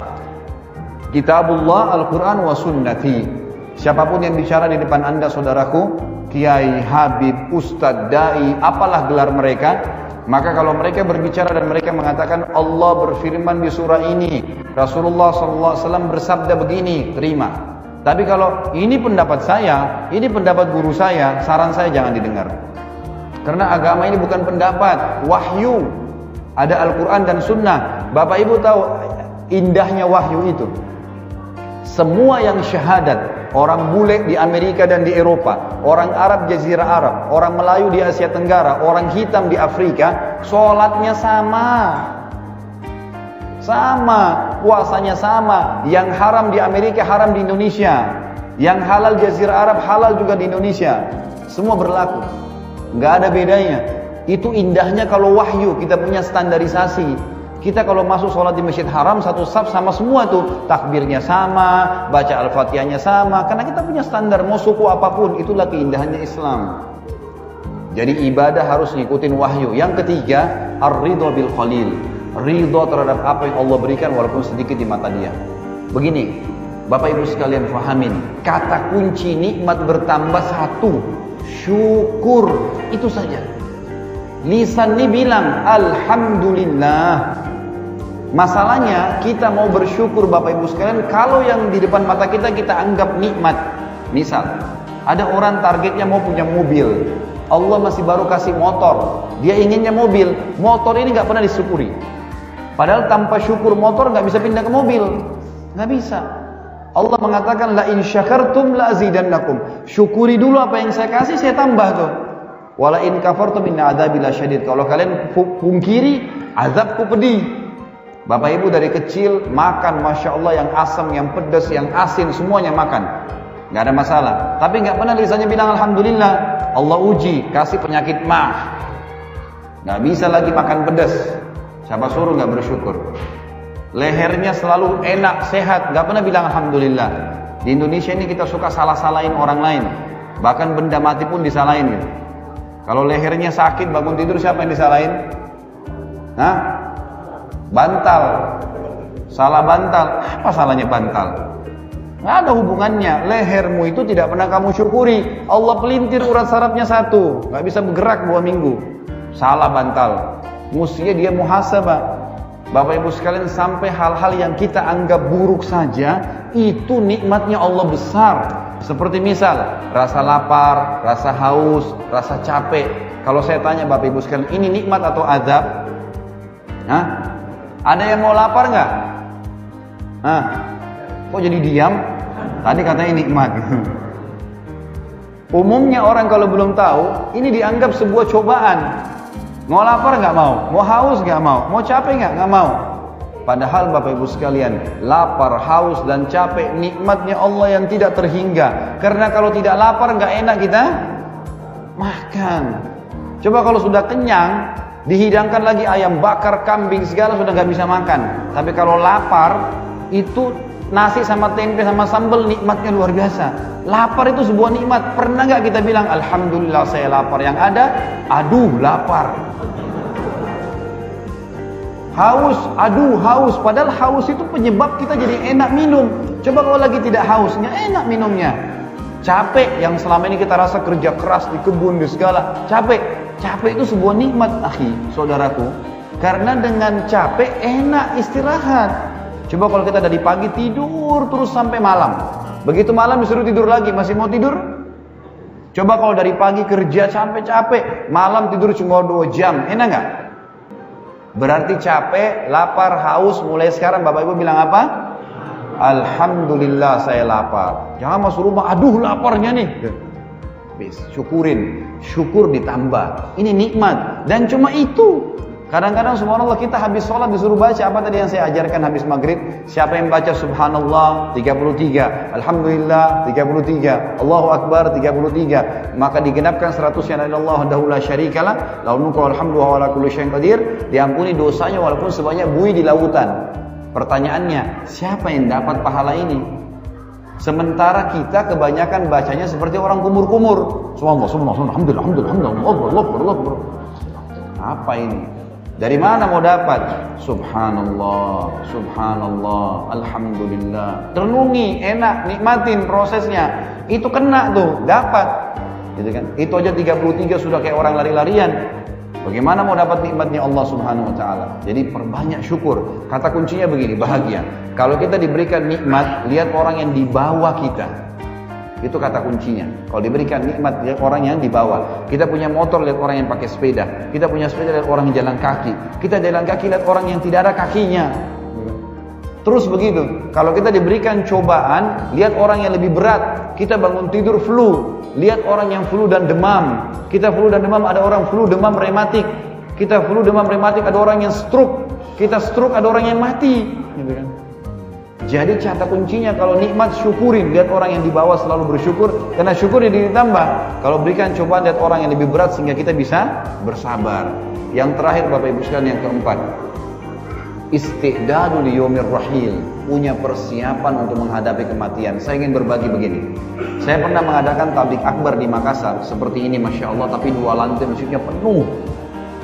Kitabullah, Al-Quran wa sunnati. Siapapun yang bicara di depan anda, saudaraku, kiai, habib, ustadz, dai, apalah gelar mereka, maka kalau mereka berbicara dan mereka mengatakan Allah berfirman di surah ini, Rasulullah SAW bersabda begini, terima. Tapi kalau ini pendapat saya, ini pendapat guru saya, saran saya jangan didengar. Karena agama ini bukan pendapat, wahyu. Ada Al-Quran dan Sunnah. Bapak Ibu tahu indahnya wahyu itu. Semua yang syahadat, orang bule di Amerika dan di Eropa, orang Arab Jazirah Arab, orang Melayu di Asia Tenggara, orang hitam di Afrika, sholatnya sama. Sama, puasanya sama. Yang haram di Amerika, haram di Indonesia. Yang halal Jazirah Arab, halal juga di Indonesia. Semua berlaku. Nggak ada bedanya. Itu indahnya kalau wahyu, kita punya standarisasi. Kita kalau masuk sholat di Masjid Haram, satu saf sama semua tuh. Takbirnya sama, baca Al-Fatihahnya sama. Karena kita punya standar, mau suku apapun. Itulah keindahannya Islam. Jadi ibadah harus ngikutin wahyu. Yang ketiga, ar-ridha bil qalil. Ridha terhadap apa yang Allah berikan walaupun sedikit di mata dia. Begini, Bapak Ibu sekalian fahamin. Kata kunci nikmat bertambah 1. Syukur. Itu saja. Lisan ini bilang Alhamdulillah. Masalahnya kita mau bersyukur Bapak Ibu sekalian kalau yang di depan mata kita anggap nikmat. Misal ada orang targetnya mau punya mobil, Allah masih baru kasih motor, dia inginnya mobil. Motor ini gak pernah disyukuri. Padahal tanpa syukur motor gak bisa pindah ke mobil, gak bisa. Allah mengatakan la in syakartum la azidannakum. Syukuri dulu apa yang saya kasih, saya tambah tuh. Wala in kafartum inna adzabi lasyadid. Kalau kalian pungkiri, azabku pedih. Bapak Ibu dari kecil makan Masya Allah yang asam, yang pedas, yang asin, semuanya makan. Gak ada masalah. Tapi gak pernah lisannya bilang Alhamdulillah. Allah uji, kasih penyakit mah. Gak bisa lagi makan pedas. Siapa suruh gak bersyukur. Lehernya selalu enak, sehat, gak pernah bilang Alhamdulillah. Di Indonesia ini kita suka salah-salahin orang lain. Bahkan benda mati pun disalahin gitu. Kalau lehernya sakit, bangun tidur siapa yang disalahin? Hah? Bantal. Salah bantal. Apa salahnya bantal? Nggak ada hubungannya. Lehermu itu tidak pernah kamu syukuri. Allah pelintir urat sarafnya 1. Nggak bisa bergerak 2 minggu. Salah bantal. Mestinya dia muhasabah. Bapak Ibu sekalian, sampai hal-hal yang kita anggap buruk saja, itu nikmatnya Allah besar. Seperti misal, rasa lapar, rasa haus, rasa capek. Kalau saya tanya Bapak Ibu sekalian, ini nikmat atau azab? Hah? Ada yang mau lapar nggak? Hah? Kok jadi diam? Tadi katanya nikmat. Umumnya orang kalau belum tahu, ini dianggap sebuah cobaan. Mau lapar nggak mau? Mau haus nggak mau? Mau capek nggak mau? Padahal Bapak Ibu sekalian, lapar, haus dan capek nikmatnya Allah yang tidak terhingga. Karena kalau tidak lapar nggak enak kita makan. Coba kalau sudah kenyang, dihidangkan lagi ayam bakar, kambing segala, sudah nggak bisa makan. Tapi kalau lapar, itu nasi sama tempe sama sambal nikmatnya luar biasa. Lapar itu sebuah nikmat. Pernah nggak kita bilang Alhamdulillah saya lapar? Yang ada, aduh lapar. Haus, aduh haus. Padahal haus itu penyebab kita jadi enak minum. Coba kalau lagi tidak haus, nggak enak minumnya. Capek yang selama ini kita rasa kerja keras di kebun di segala, capek itu sebuah nikmat, akhi, saudaraku. Karena dengan capek enak istirahat. Coba kalau kita dari pagi tidur terus sampai malam, begitu malam disuruh tidur lagi, masih mau tidur? Coba kalau dari pagi kerja capek, malam tidur cuma 2 jam, enak nggak? Berarti capek, lapar, haus. Mulai sekarang Bapak Ibu bilang apa? Alhamdulillah saya lapar. Jangan masuk rumah, aduh laparnya nih. Syukurin, syukur ditambah. Ini nikmat. Dan cuma itu. Kadang-kadang subhanallah kita habis sholat disuruh baca apa tadi yang saya ajarkan habis maghrib. Siapa yang baca subhanallah 33, alhamdulillah 33, Allahu akbar 33, maka digenapkan 100-nya la ilaha illallah wahdahu la syarikalah, lahul mulku wal hamdu wa ala kulli syai'in qadir, diampuni dosanya walaupun sebanyak buih di lautan. Pertanyaannya, siapa yang dapat pahala ini? Sementara kita kebanyakan bacanya seperti orang kumur-kumur. Subhanallah, subhanallah, alhamdulillah, alhamdulillah, Allah. Apa ini? Dari mana mau dapat? Subhanallah, subhanallah, alhamdulillah. Renungi, enak, nikmatin prosesnya. Itu kena tuh, dapat. Gitu kan? Itu aja 33 sudah kayak orang lari-larian. Bagaimana mau dapat nikmatnya Allah Subhanahu wa taala? Jadi perbanyak syukur. Kata kuncinya begini, bahagia. Kalau kita diberikan nikmat, lihat orang yang di bawah kita. Itu kata kuncinya. Kalau diberikan nikmat, lihat orang yang di bawah. Kita punya motor, lihat orang yang pakai sepeda. Kita punya sepeda, lihat orang yang jalan kaki. Kita jalan kaki, lihat orang yang tidak ada kakinya. Terus begitu. Kalau kita diberikan cobaan, lihat orang yang lebih berat. Kita bangun tidur flu, lihat orang yang flu dan demam. Kita flu dan demam, ada orang flu demam rematik. Kita flu demam rematik, ada orang yang stroke. Kita stroke, ada orang yang mati. Gitu kan? Jadi kata kuncinya kalau nikmat syukurin, lihat orang yang di bawah selalu bersyukur, karena syukur yang ditambah. Kalau berikan cobaan lihat orang yang lebih berat sehingga kita bisa bersabar. Yang terakhir Bapak Ibu sekalian, yang keempat, isti'dadu li yaumir rahil, punya persiapan untuk menghadapi kematian. Saya ingin berbagi begini. Saya pernah mengadakan tabligh akbar di Makassar seperti ini, masya Allah, tapi 2 lantai masjidnya penuh.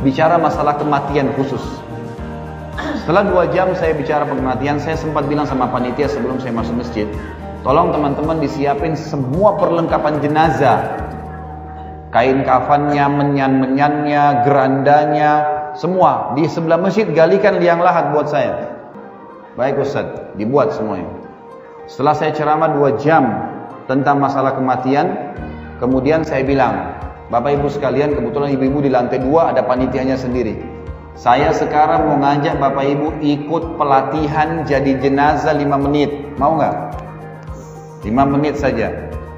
Bicara masalah kematian khusus. Setelah 2 jam saya bicara kematian, saya sempat bilang sama panitia sebelum saya masuk masjid, tolong teman-teman disiapin semua perlengkapan jenazah, kain kafannya, menyan-menyannya, gerandanya, semua di sebelah masjid, galikan liang lahat buat saya. Baik Ustaz, dibuat semuanya. Setelah saya ceramah 2 jam tentang masalah kematian, kemudian saya bilang, Bapak Ibu sekalian, kebetulan ibu-ibu di lantai 2 ada panitianya sendiri. Saya sekarang mau ngajak Bapak Ibu ikut pelatihan jadi jenazah 5 menit. Mau nggak? 5 menit saja.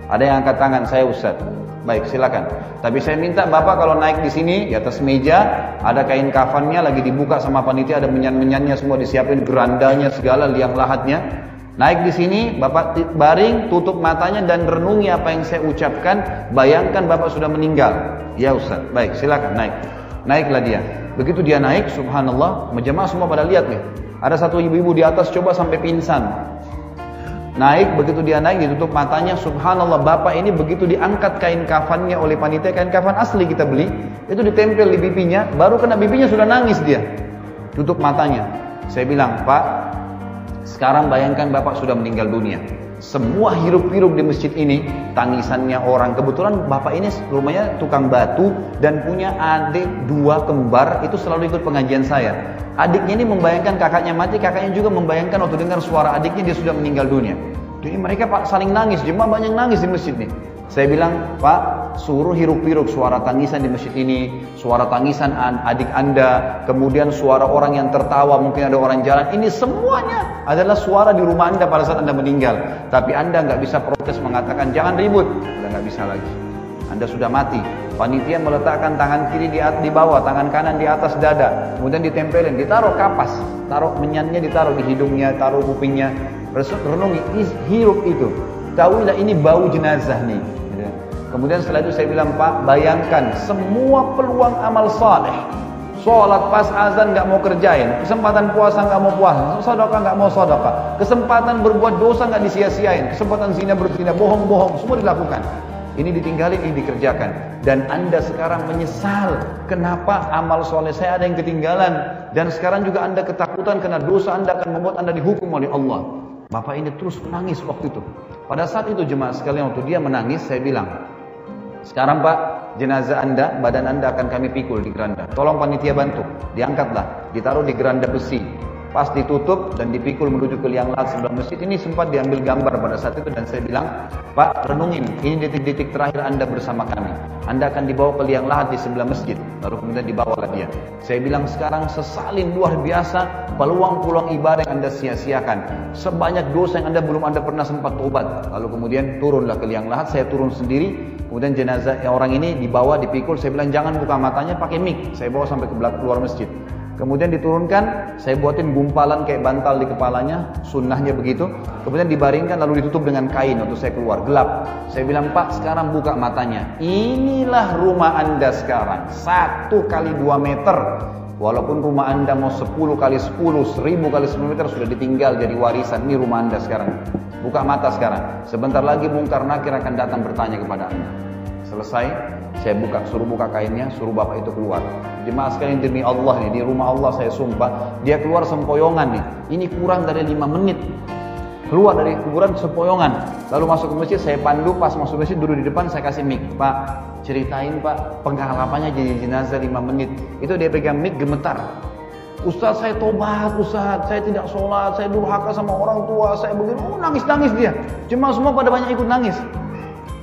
Ada yang angkat tangan, saya Ustaz. Baik, silakan. Tapi saya minta Bapak kalau naik di sini, di atas meja ada kain kafannya lagi dibuka sama panitia, ada menyan-menyannya semua disiapin, gerandanya segala, liang lahatnya. Naik di sini, Bapak baring, tutup matanya dan renungi apa yang saya ucapkan. Bayangkan Bapak sudah meninggal. Ya Ustaz. Baik, silakan naik. Naiklah dia. Begitu dia naik, subhanallah, menjemaah semua pada lihat nih. Ada satu ibu-ibu di atas coba sampai pingsan. Naik, begitu dia naik ditutup matanya, subhanallah, bapak ini begitu diangkat kain kafannya oleh panitia, kain kafan asli kita beli, itu ditempel di pipinya, baru kena pipinya sudah nangis dia. Tutup matanya. Saya bilang, Pak, sekarang bayangkan bapak sudah meninggal dunia. Semua hiruk-hiruk di masjid ini, tangisannya orang. Kebetulan bapak ini rumahnya tukang batu dan punya adik 2 kembar, itu selalu ikut pengajian saya. Adiknya ini membayangkan kakaknya mati, kakaknya juga membayangkan waktu dengar suara adiknya dia sudah meninggal dunia. Jadi mereka Pak saling nangis, jemaah banyak nangis di masjid nih. Saya bilang, Pak, suruh hiruk-hiruk suara tangisan di masjid ini, suara tangisan adik Anda, kemudian suara orang yang tertawa, mungkin ada orang jalan. Ini semuanya adalah suara di rumah Anda pada saat Anda meninggal. Tapi Anda nggak bisa protes mengatakan jangan ribut, udah nggak bisa lagi. Anda sudah mati. Panitia meletakkan tangan kiri di bawah, tangan kanan di atas dada, kemudian ditempelin, ditaruh kapas, taruh menyannya, ditaruh di hidungnya, taruh kupingnya. Renungi, hirup itu. Tahuilah ini bau jenazah nih. Kemudian setelah itu saya bilang, Pak, bayangkan semua peluang amal saleh. Sholat pas azan nggak mau kerjain, kesempatan puasa nggak mau puasa, sedekah nggak mau sedekah, kesempatan berbuat dosa nggak disia-siain, kesempatan zina berzina, bohong-bohong, semua dilakukan. Ini ditinggalin, ini dikerjakan. Dan Anda sekarang menyesal, kenapa amal soleh saya ada yang ketinggalan. Dan sekarang juga Anda ketakutan karena dosa Anda akan membuat Anda dihukum oleh Allah. Bapak ini terus menangis waktu itu. Pada saat itu jemaah sekalian, waktu dia menangis, saya bilang, sekarang Pak, jenazah Anda, badan Anda akan kami pikul di geranda. Tolong panitia bantu, diangkatlah, ditaruh di geranda besi. Pas ditutup dan dipikul menuju ke liang lahat sebelah masjid. Ini sempat diambil gambar pada saat itu dan saya bilang, Pak, renungin, ini detik-detik terakhir Anda bersama kami. Anda akan dibawa ke liang lahat di sebelah masjid. Lalu kemudian dibawalah dia. Saya bilang sekarang sesalin luar biasa peluang-peluang ibadah yang Anda sia-siakan. Sebanyak dosa yang Anda pernah sempat tobat. Lalu kemudian turunlah ke liang lahat, saya turun sendiri. Kemudian jenazah orang ini dibawa, dipikul. Saya bilang jangan buka matanya, pakai mic. Saya bawa sampai ke luar masjid. Kemudian diturunkan, saya buatin gumpalan kayak bantal di kepalanya, sunnahnya begitu. Kemudian dibaringkan lalu ditutup dengan kain waktu saya keluar, gelap. Saya bilang, Pak sekarang buka matanya. Inilah rumah Anda sekarang, 1 kali 2 meter. Walaupun rumah Anda mau 10 kali 10, 1000 kali 10 meter sudah ditinggal jadi warisan. Ini rumah Anda sekarang. Buka mata sekarang. Sebentar lagi Munkar Nakir akan datang bertanya kepada Anda. Selesai, saya suruh buka kainnya, suruh bapak itu keluar. Jemaah sekalian demi Allah nih, di rumah Allah saya sumpah, dia keluar sempoyongan nih. Ini kurang dari 5 menit. Keluar dari kuburan sempoyongan. Lalu masuk ke masjid, saya pandu, pas masuk masjid duduk di depan, saya kasih mic. Pak, ceritain Pak, pengharapannya jadi jenazah 5 menit. Itu dia pegang mic gemetar. Ustaz saya tobat, Ustaz saya tidak sholat, saya durhaka sama orang tua, saya begini, nangis-nangis dia. Jemaah semua pada banyak ikut nangis.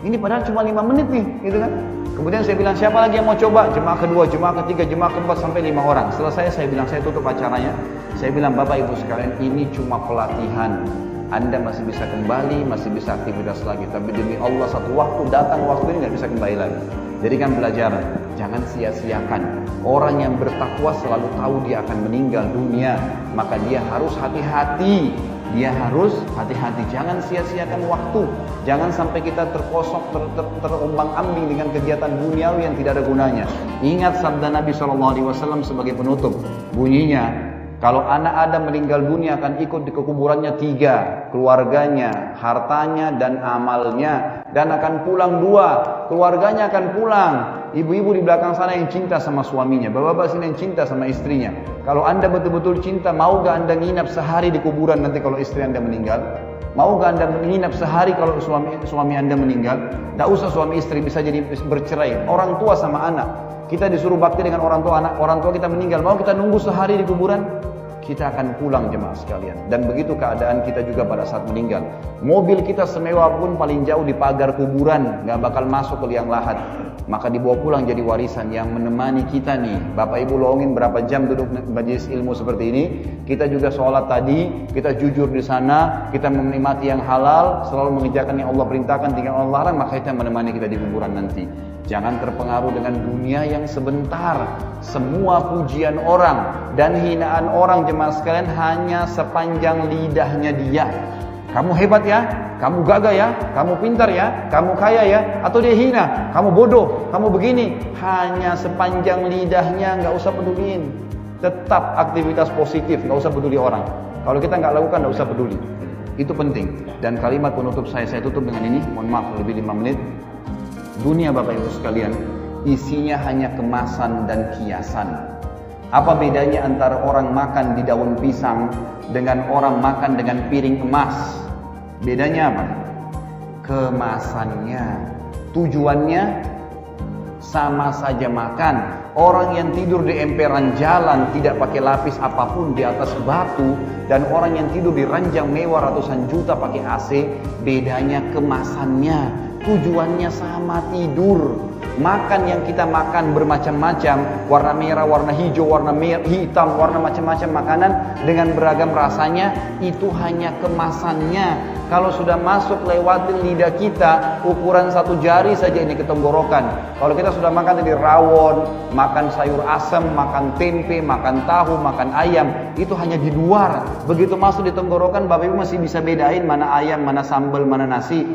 Ini padahal cuma 5 menit nih, gitu kan. Kemudian saya bilang, siapa lagi yang mau coba? Jemaah kedua, jemaah ketiga, jemaah keempat, sampai 5 orang. Selesai saya bilang, saya tutup acaranya. Saya bilang, Bapak Ibu sekalian, ini cuma pelatihan. Anda masih bisa kembali, masih bisa aktivitas lagi. Tapi demi Allah, satu waktu datang, waktu ini nggak bisa kembali lagi. Jadikan pelajaran, jangan sia-siakan. Orang yang bertakwa selalu tahu dia akan meninggal dunia. Maka dia harus hati-hati. Dia harus hati-hati, jangan sia-siakan waktu. Jangan sampai kita terkosong, terombang-ambing dengan kegiatan duniawi yang tidak ada gunanya. Ingat sabda Nabi SAW sebagai penutup. Bunyinya, kalau anak Adam meninggal dunia akan ikut di kuburannya 3. Keluarganya, hartanya, dan amalnya. Dan akan pulang 2. Keluarganya akan pulang. Ibu-ibu di belakang sana yang cinta sama suaminya, bapak-bapak sini yang cinta sama istrinya. Kalau Anda betul-betul cinta, mau gak Anda nginap sehari di kuburan nanti kalau istri Anda meninggal? Mau gak Anda nginap sehari kalau suami Anda meninggal? Tidak usah suami istri, bisa jadi bercerai. Orang tua sama anak, kita disuruh bakti dengan orang tua, anak orang tua kita meninggal, mau kita nunggu sehari di kuburan? Kita akan pulang jemaah sekalian. Dan begitu keadaan kita juga pada saat meninggal. Mobil kita semewah pun paling jauh di pagar kuburan, gak bakal masuk ke liang lahat. Maka dibawa pulang jadi warisan yang menemani kita nih. Bapak Ibu longin berapa jam duduk majelis ilmu seperti ini. Kita juga sholat tadi, kita jujur di sana, kita menikmati yang halal, selalu mengerjakan yang Allah perintahkan, tinggal Allah larang, maka itu yang menemani kita di kuburan nanti. Jangan terpengaruh dengan dunia yang sebentar. Semua pujian orang dan hinaan orang jemaah sekalian hanya sepanjang lidahnya dia. Kamu hebat ya, kamu gagah ya, kamu pintar ya, kamu kaya ya, atau dia hina, kamu bodoh, kamu begini. Hanya sepanjang lidahnya, nggak usah peduliin. Tetap aktivitas positif, nggak usah peduli orang. Kalau kita nggak lakukan, nggak usah peduli. Itu penting. Dan kalimat penutup saya tutup dengan ini. Mohon maaf lebih 5 menit. Dunia Bapak Ibu sekalian, isinya hanya kemasan dan kiasan. Apa bedanya antara orang makan di daun pisang dengan orang makan dengan piring emas? Bedanya apa? Kemasannya. Tujuannya sama saja makan. Orang yang tidur di emperan jalan tidak pakai lapis apapun di atas batu, dan orang yang tidur di ranjang mewah ratusan juta pakai AC, bedanya kemasannya. Tujuannya sama, tidur. Makan yang kita makan bermacam-macam, warna merah, warna hijau, warna hitam, warna macam-macam makanan dengan beragam rasanya, itu hanya kemasannya. Kalau sudah masuk lewatin lidah kita, ukuran 1 jari saja ini ke tenggorokan. Kalau kita sudah makan tadi rawon, makan sayur asam, makan tempe, makan tahu, makan ayam, itu hanya di luar. Begitu masuk di tenggorokan, Bapak Ibu masih bisa bedain mana ayam, mana sambal, mana nasi.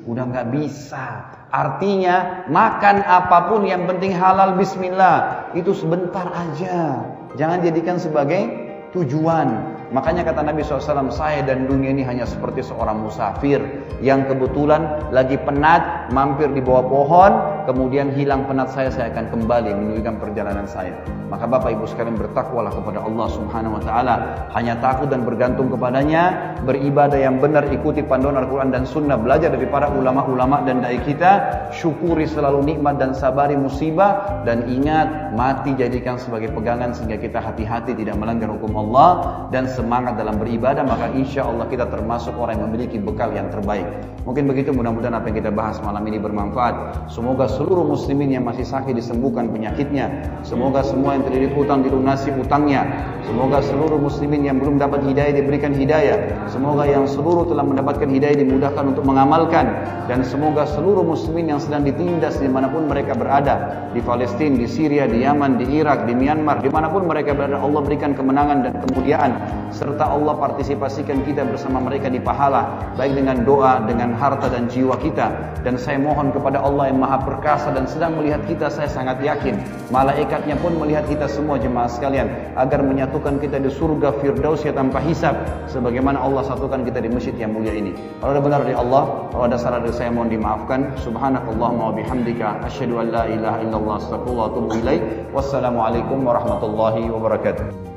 Udah nggak bisa. Artinya makan apapun yang penting halal, bismillah. Itu sebentar aja. Jangan jadikan sebagai tujuan. Makanya kata Nabi SAW, saya dan dunia ini hanya seperti seorang musafir yang kebetulan lagi penat, mampir di bawah pohon, kemudian hilang penat saya akan kembali melanjutkan perjalanan saya. Maka Bapak Ibu sekalian, bertakwalah kepada Allah Subhanahu wa taala, hanya takut dan bergantung kepadanya, beribadah yang benar, ikuti panduan Al-Qur'an dan Sunnah, belajar dari para ulama-ulama dan dai kita, syukuri selalu nikmat dan sabari musibah, dan ingat, mati jadikan sebagai pegangan sehingga kita hati-hati tidak melanggar hukum Allah, dan semangat dalam beribadah, maka insya Allah kita termasuk orang yang memiliki bekal yang terbaik. Mungkin begitu, mudah-mudahan apa yang kita bahas malam ini bermanfaat. Semoga seluruh muslimin yang masih sakit disembuhkan penyakitnya. Semoga semua yang terlilit hutang dilunasi hutangnya. Semoga seluruh muslimin yang belum dapat hidayah diberikan hidayah. Semoga yang seluruh telah mendapatkan hidayah dimudahkan untuk mengamalkan. Dan semoga seluruh muslimin yang sedang ditindas dimanapun mereka berada, di Palestina, di Syria, di Yaman, di Irak, di Myanmar, dimanapun mereka berada, Allah berikan kemenangan dan kemuliaan, serta Allah partisipasikan kita bersama mereka di pahala, baik dengan doa, dengan harta dan jiwa kita. Dan saya mohon kepada Allah yang maha perkasa dan sedang melihat kita, saya sangat yakin malaikatnya pun melihat kita semua jemaah sekalian, agar menyatukan kita di surga Firdaus tanpa hisab, sebagaimana Allah satukan kita di masjid yang mulia ini. Kalau ada benar dari Allah, kalau ada salah dari saya mohon dimaafkan. Subhanakallahumma wa bihamdika, asyhadu an la ilaha illallah, astaghfirullah wa atubu ilaik. Wassalamualaikum warahmatullahi wabarakatuh.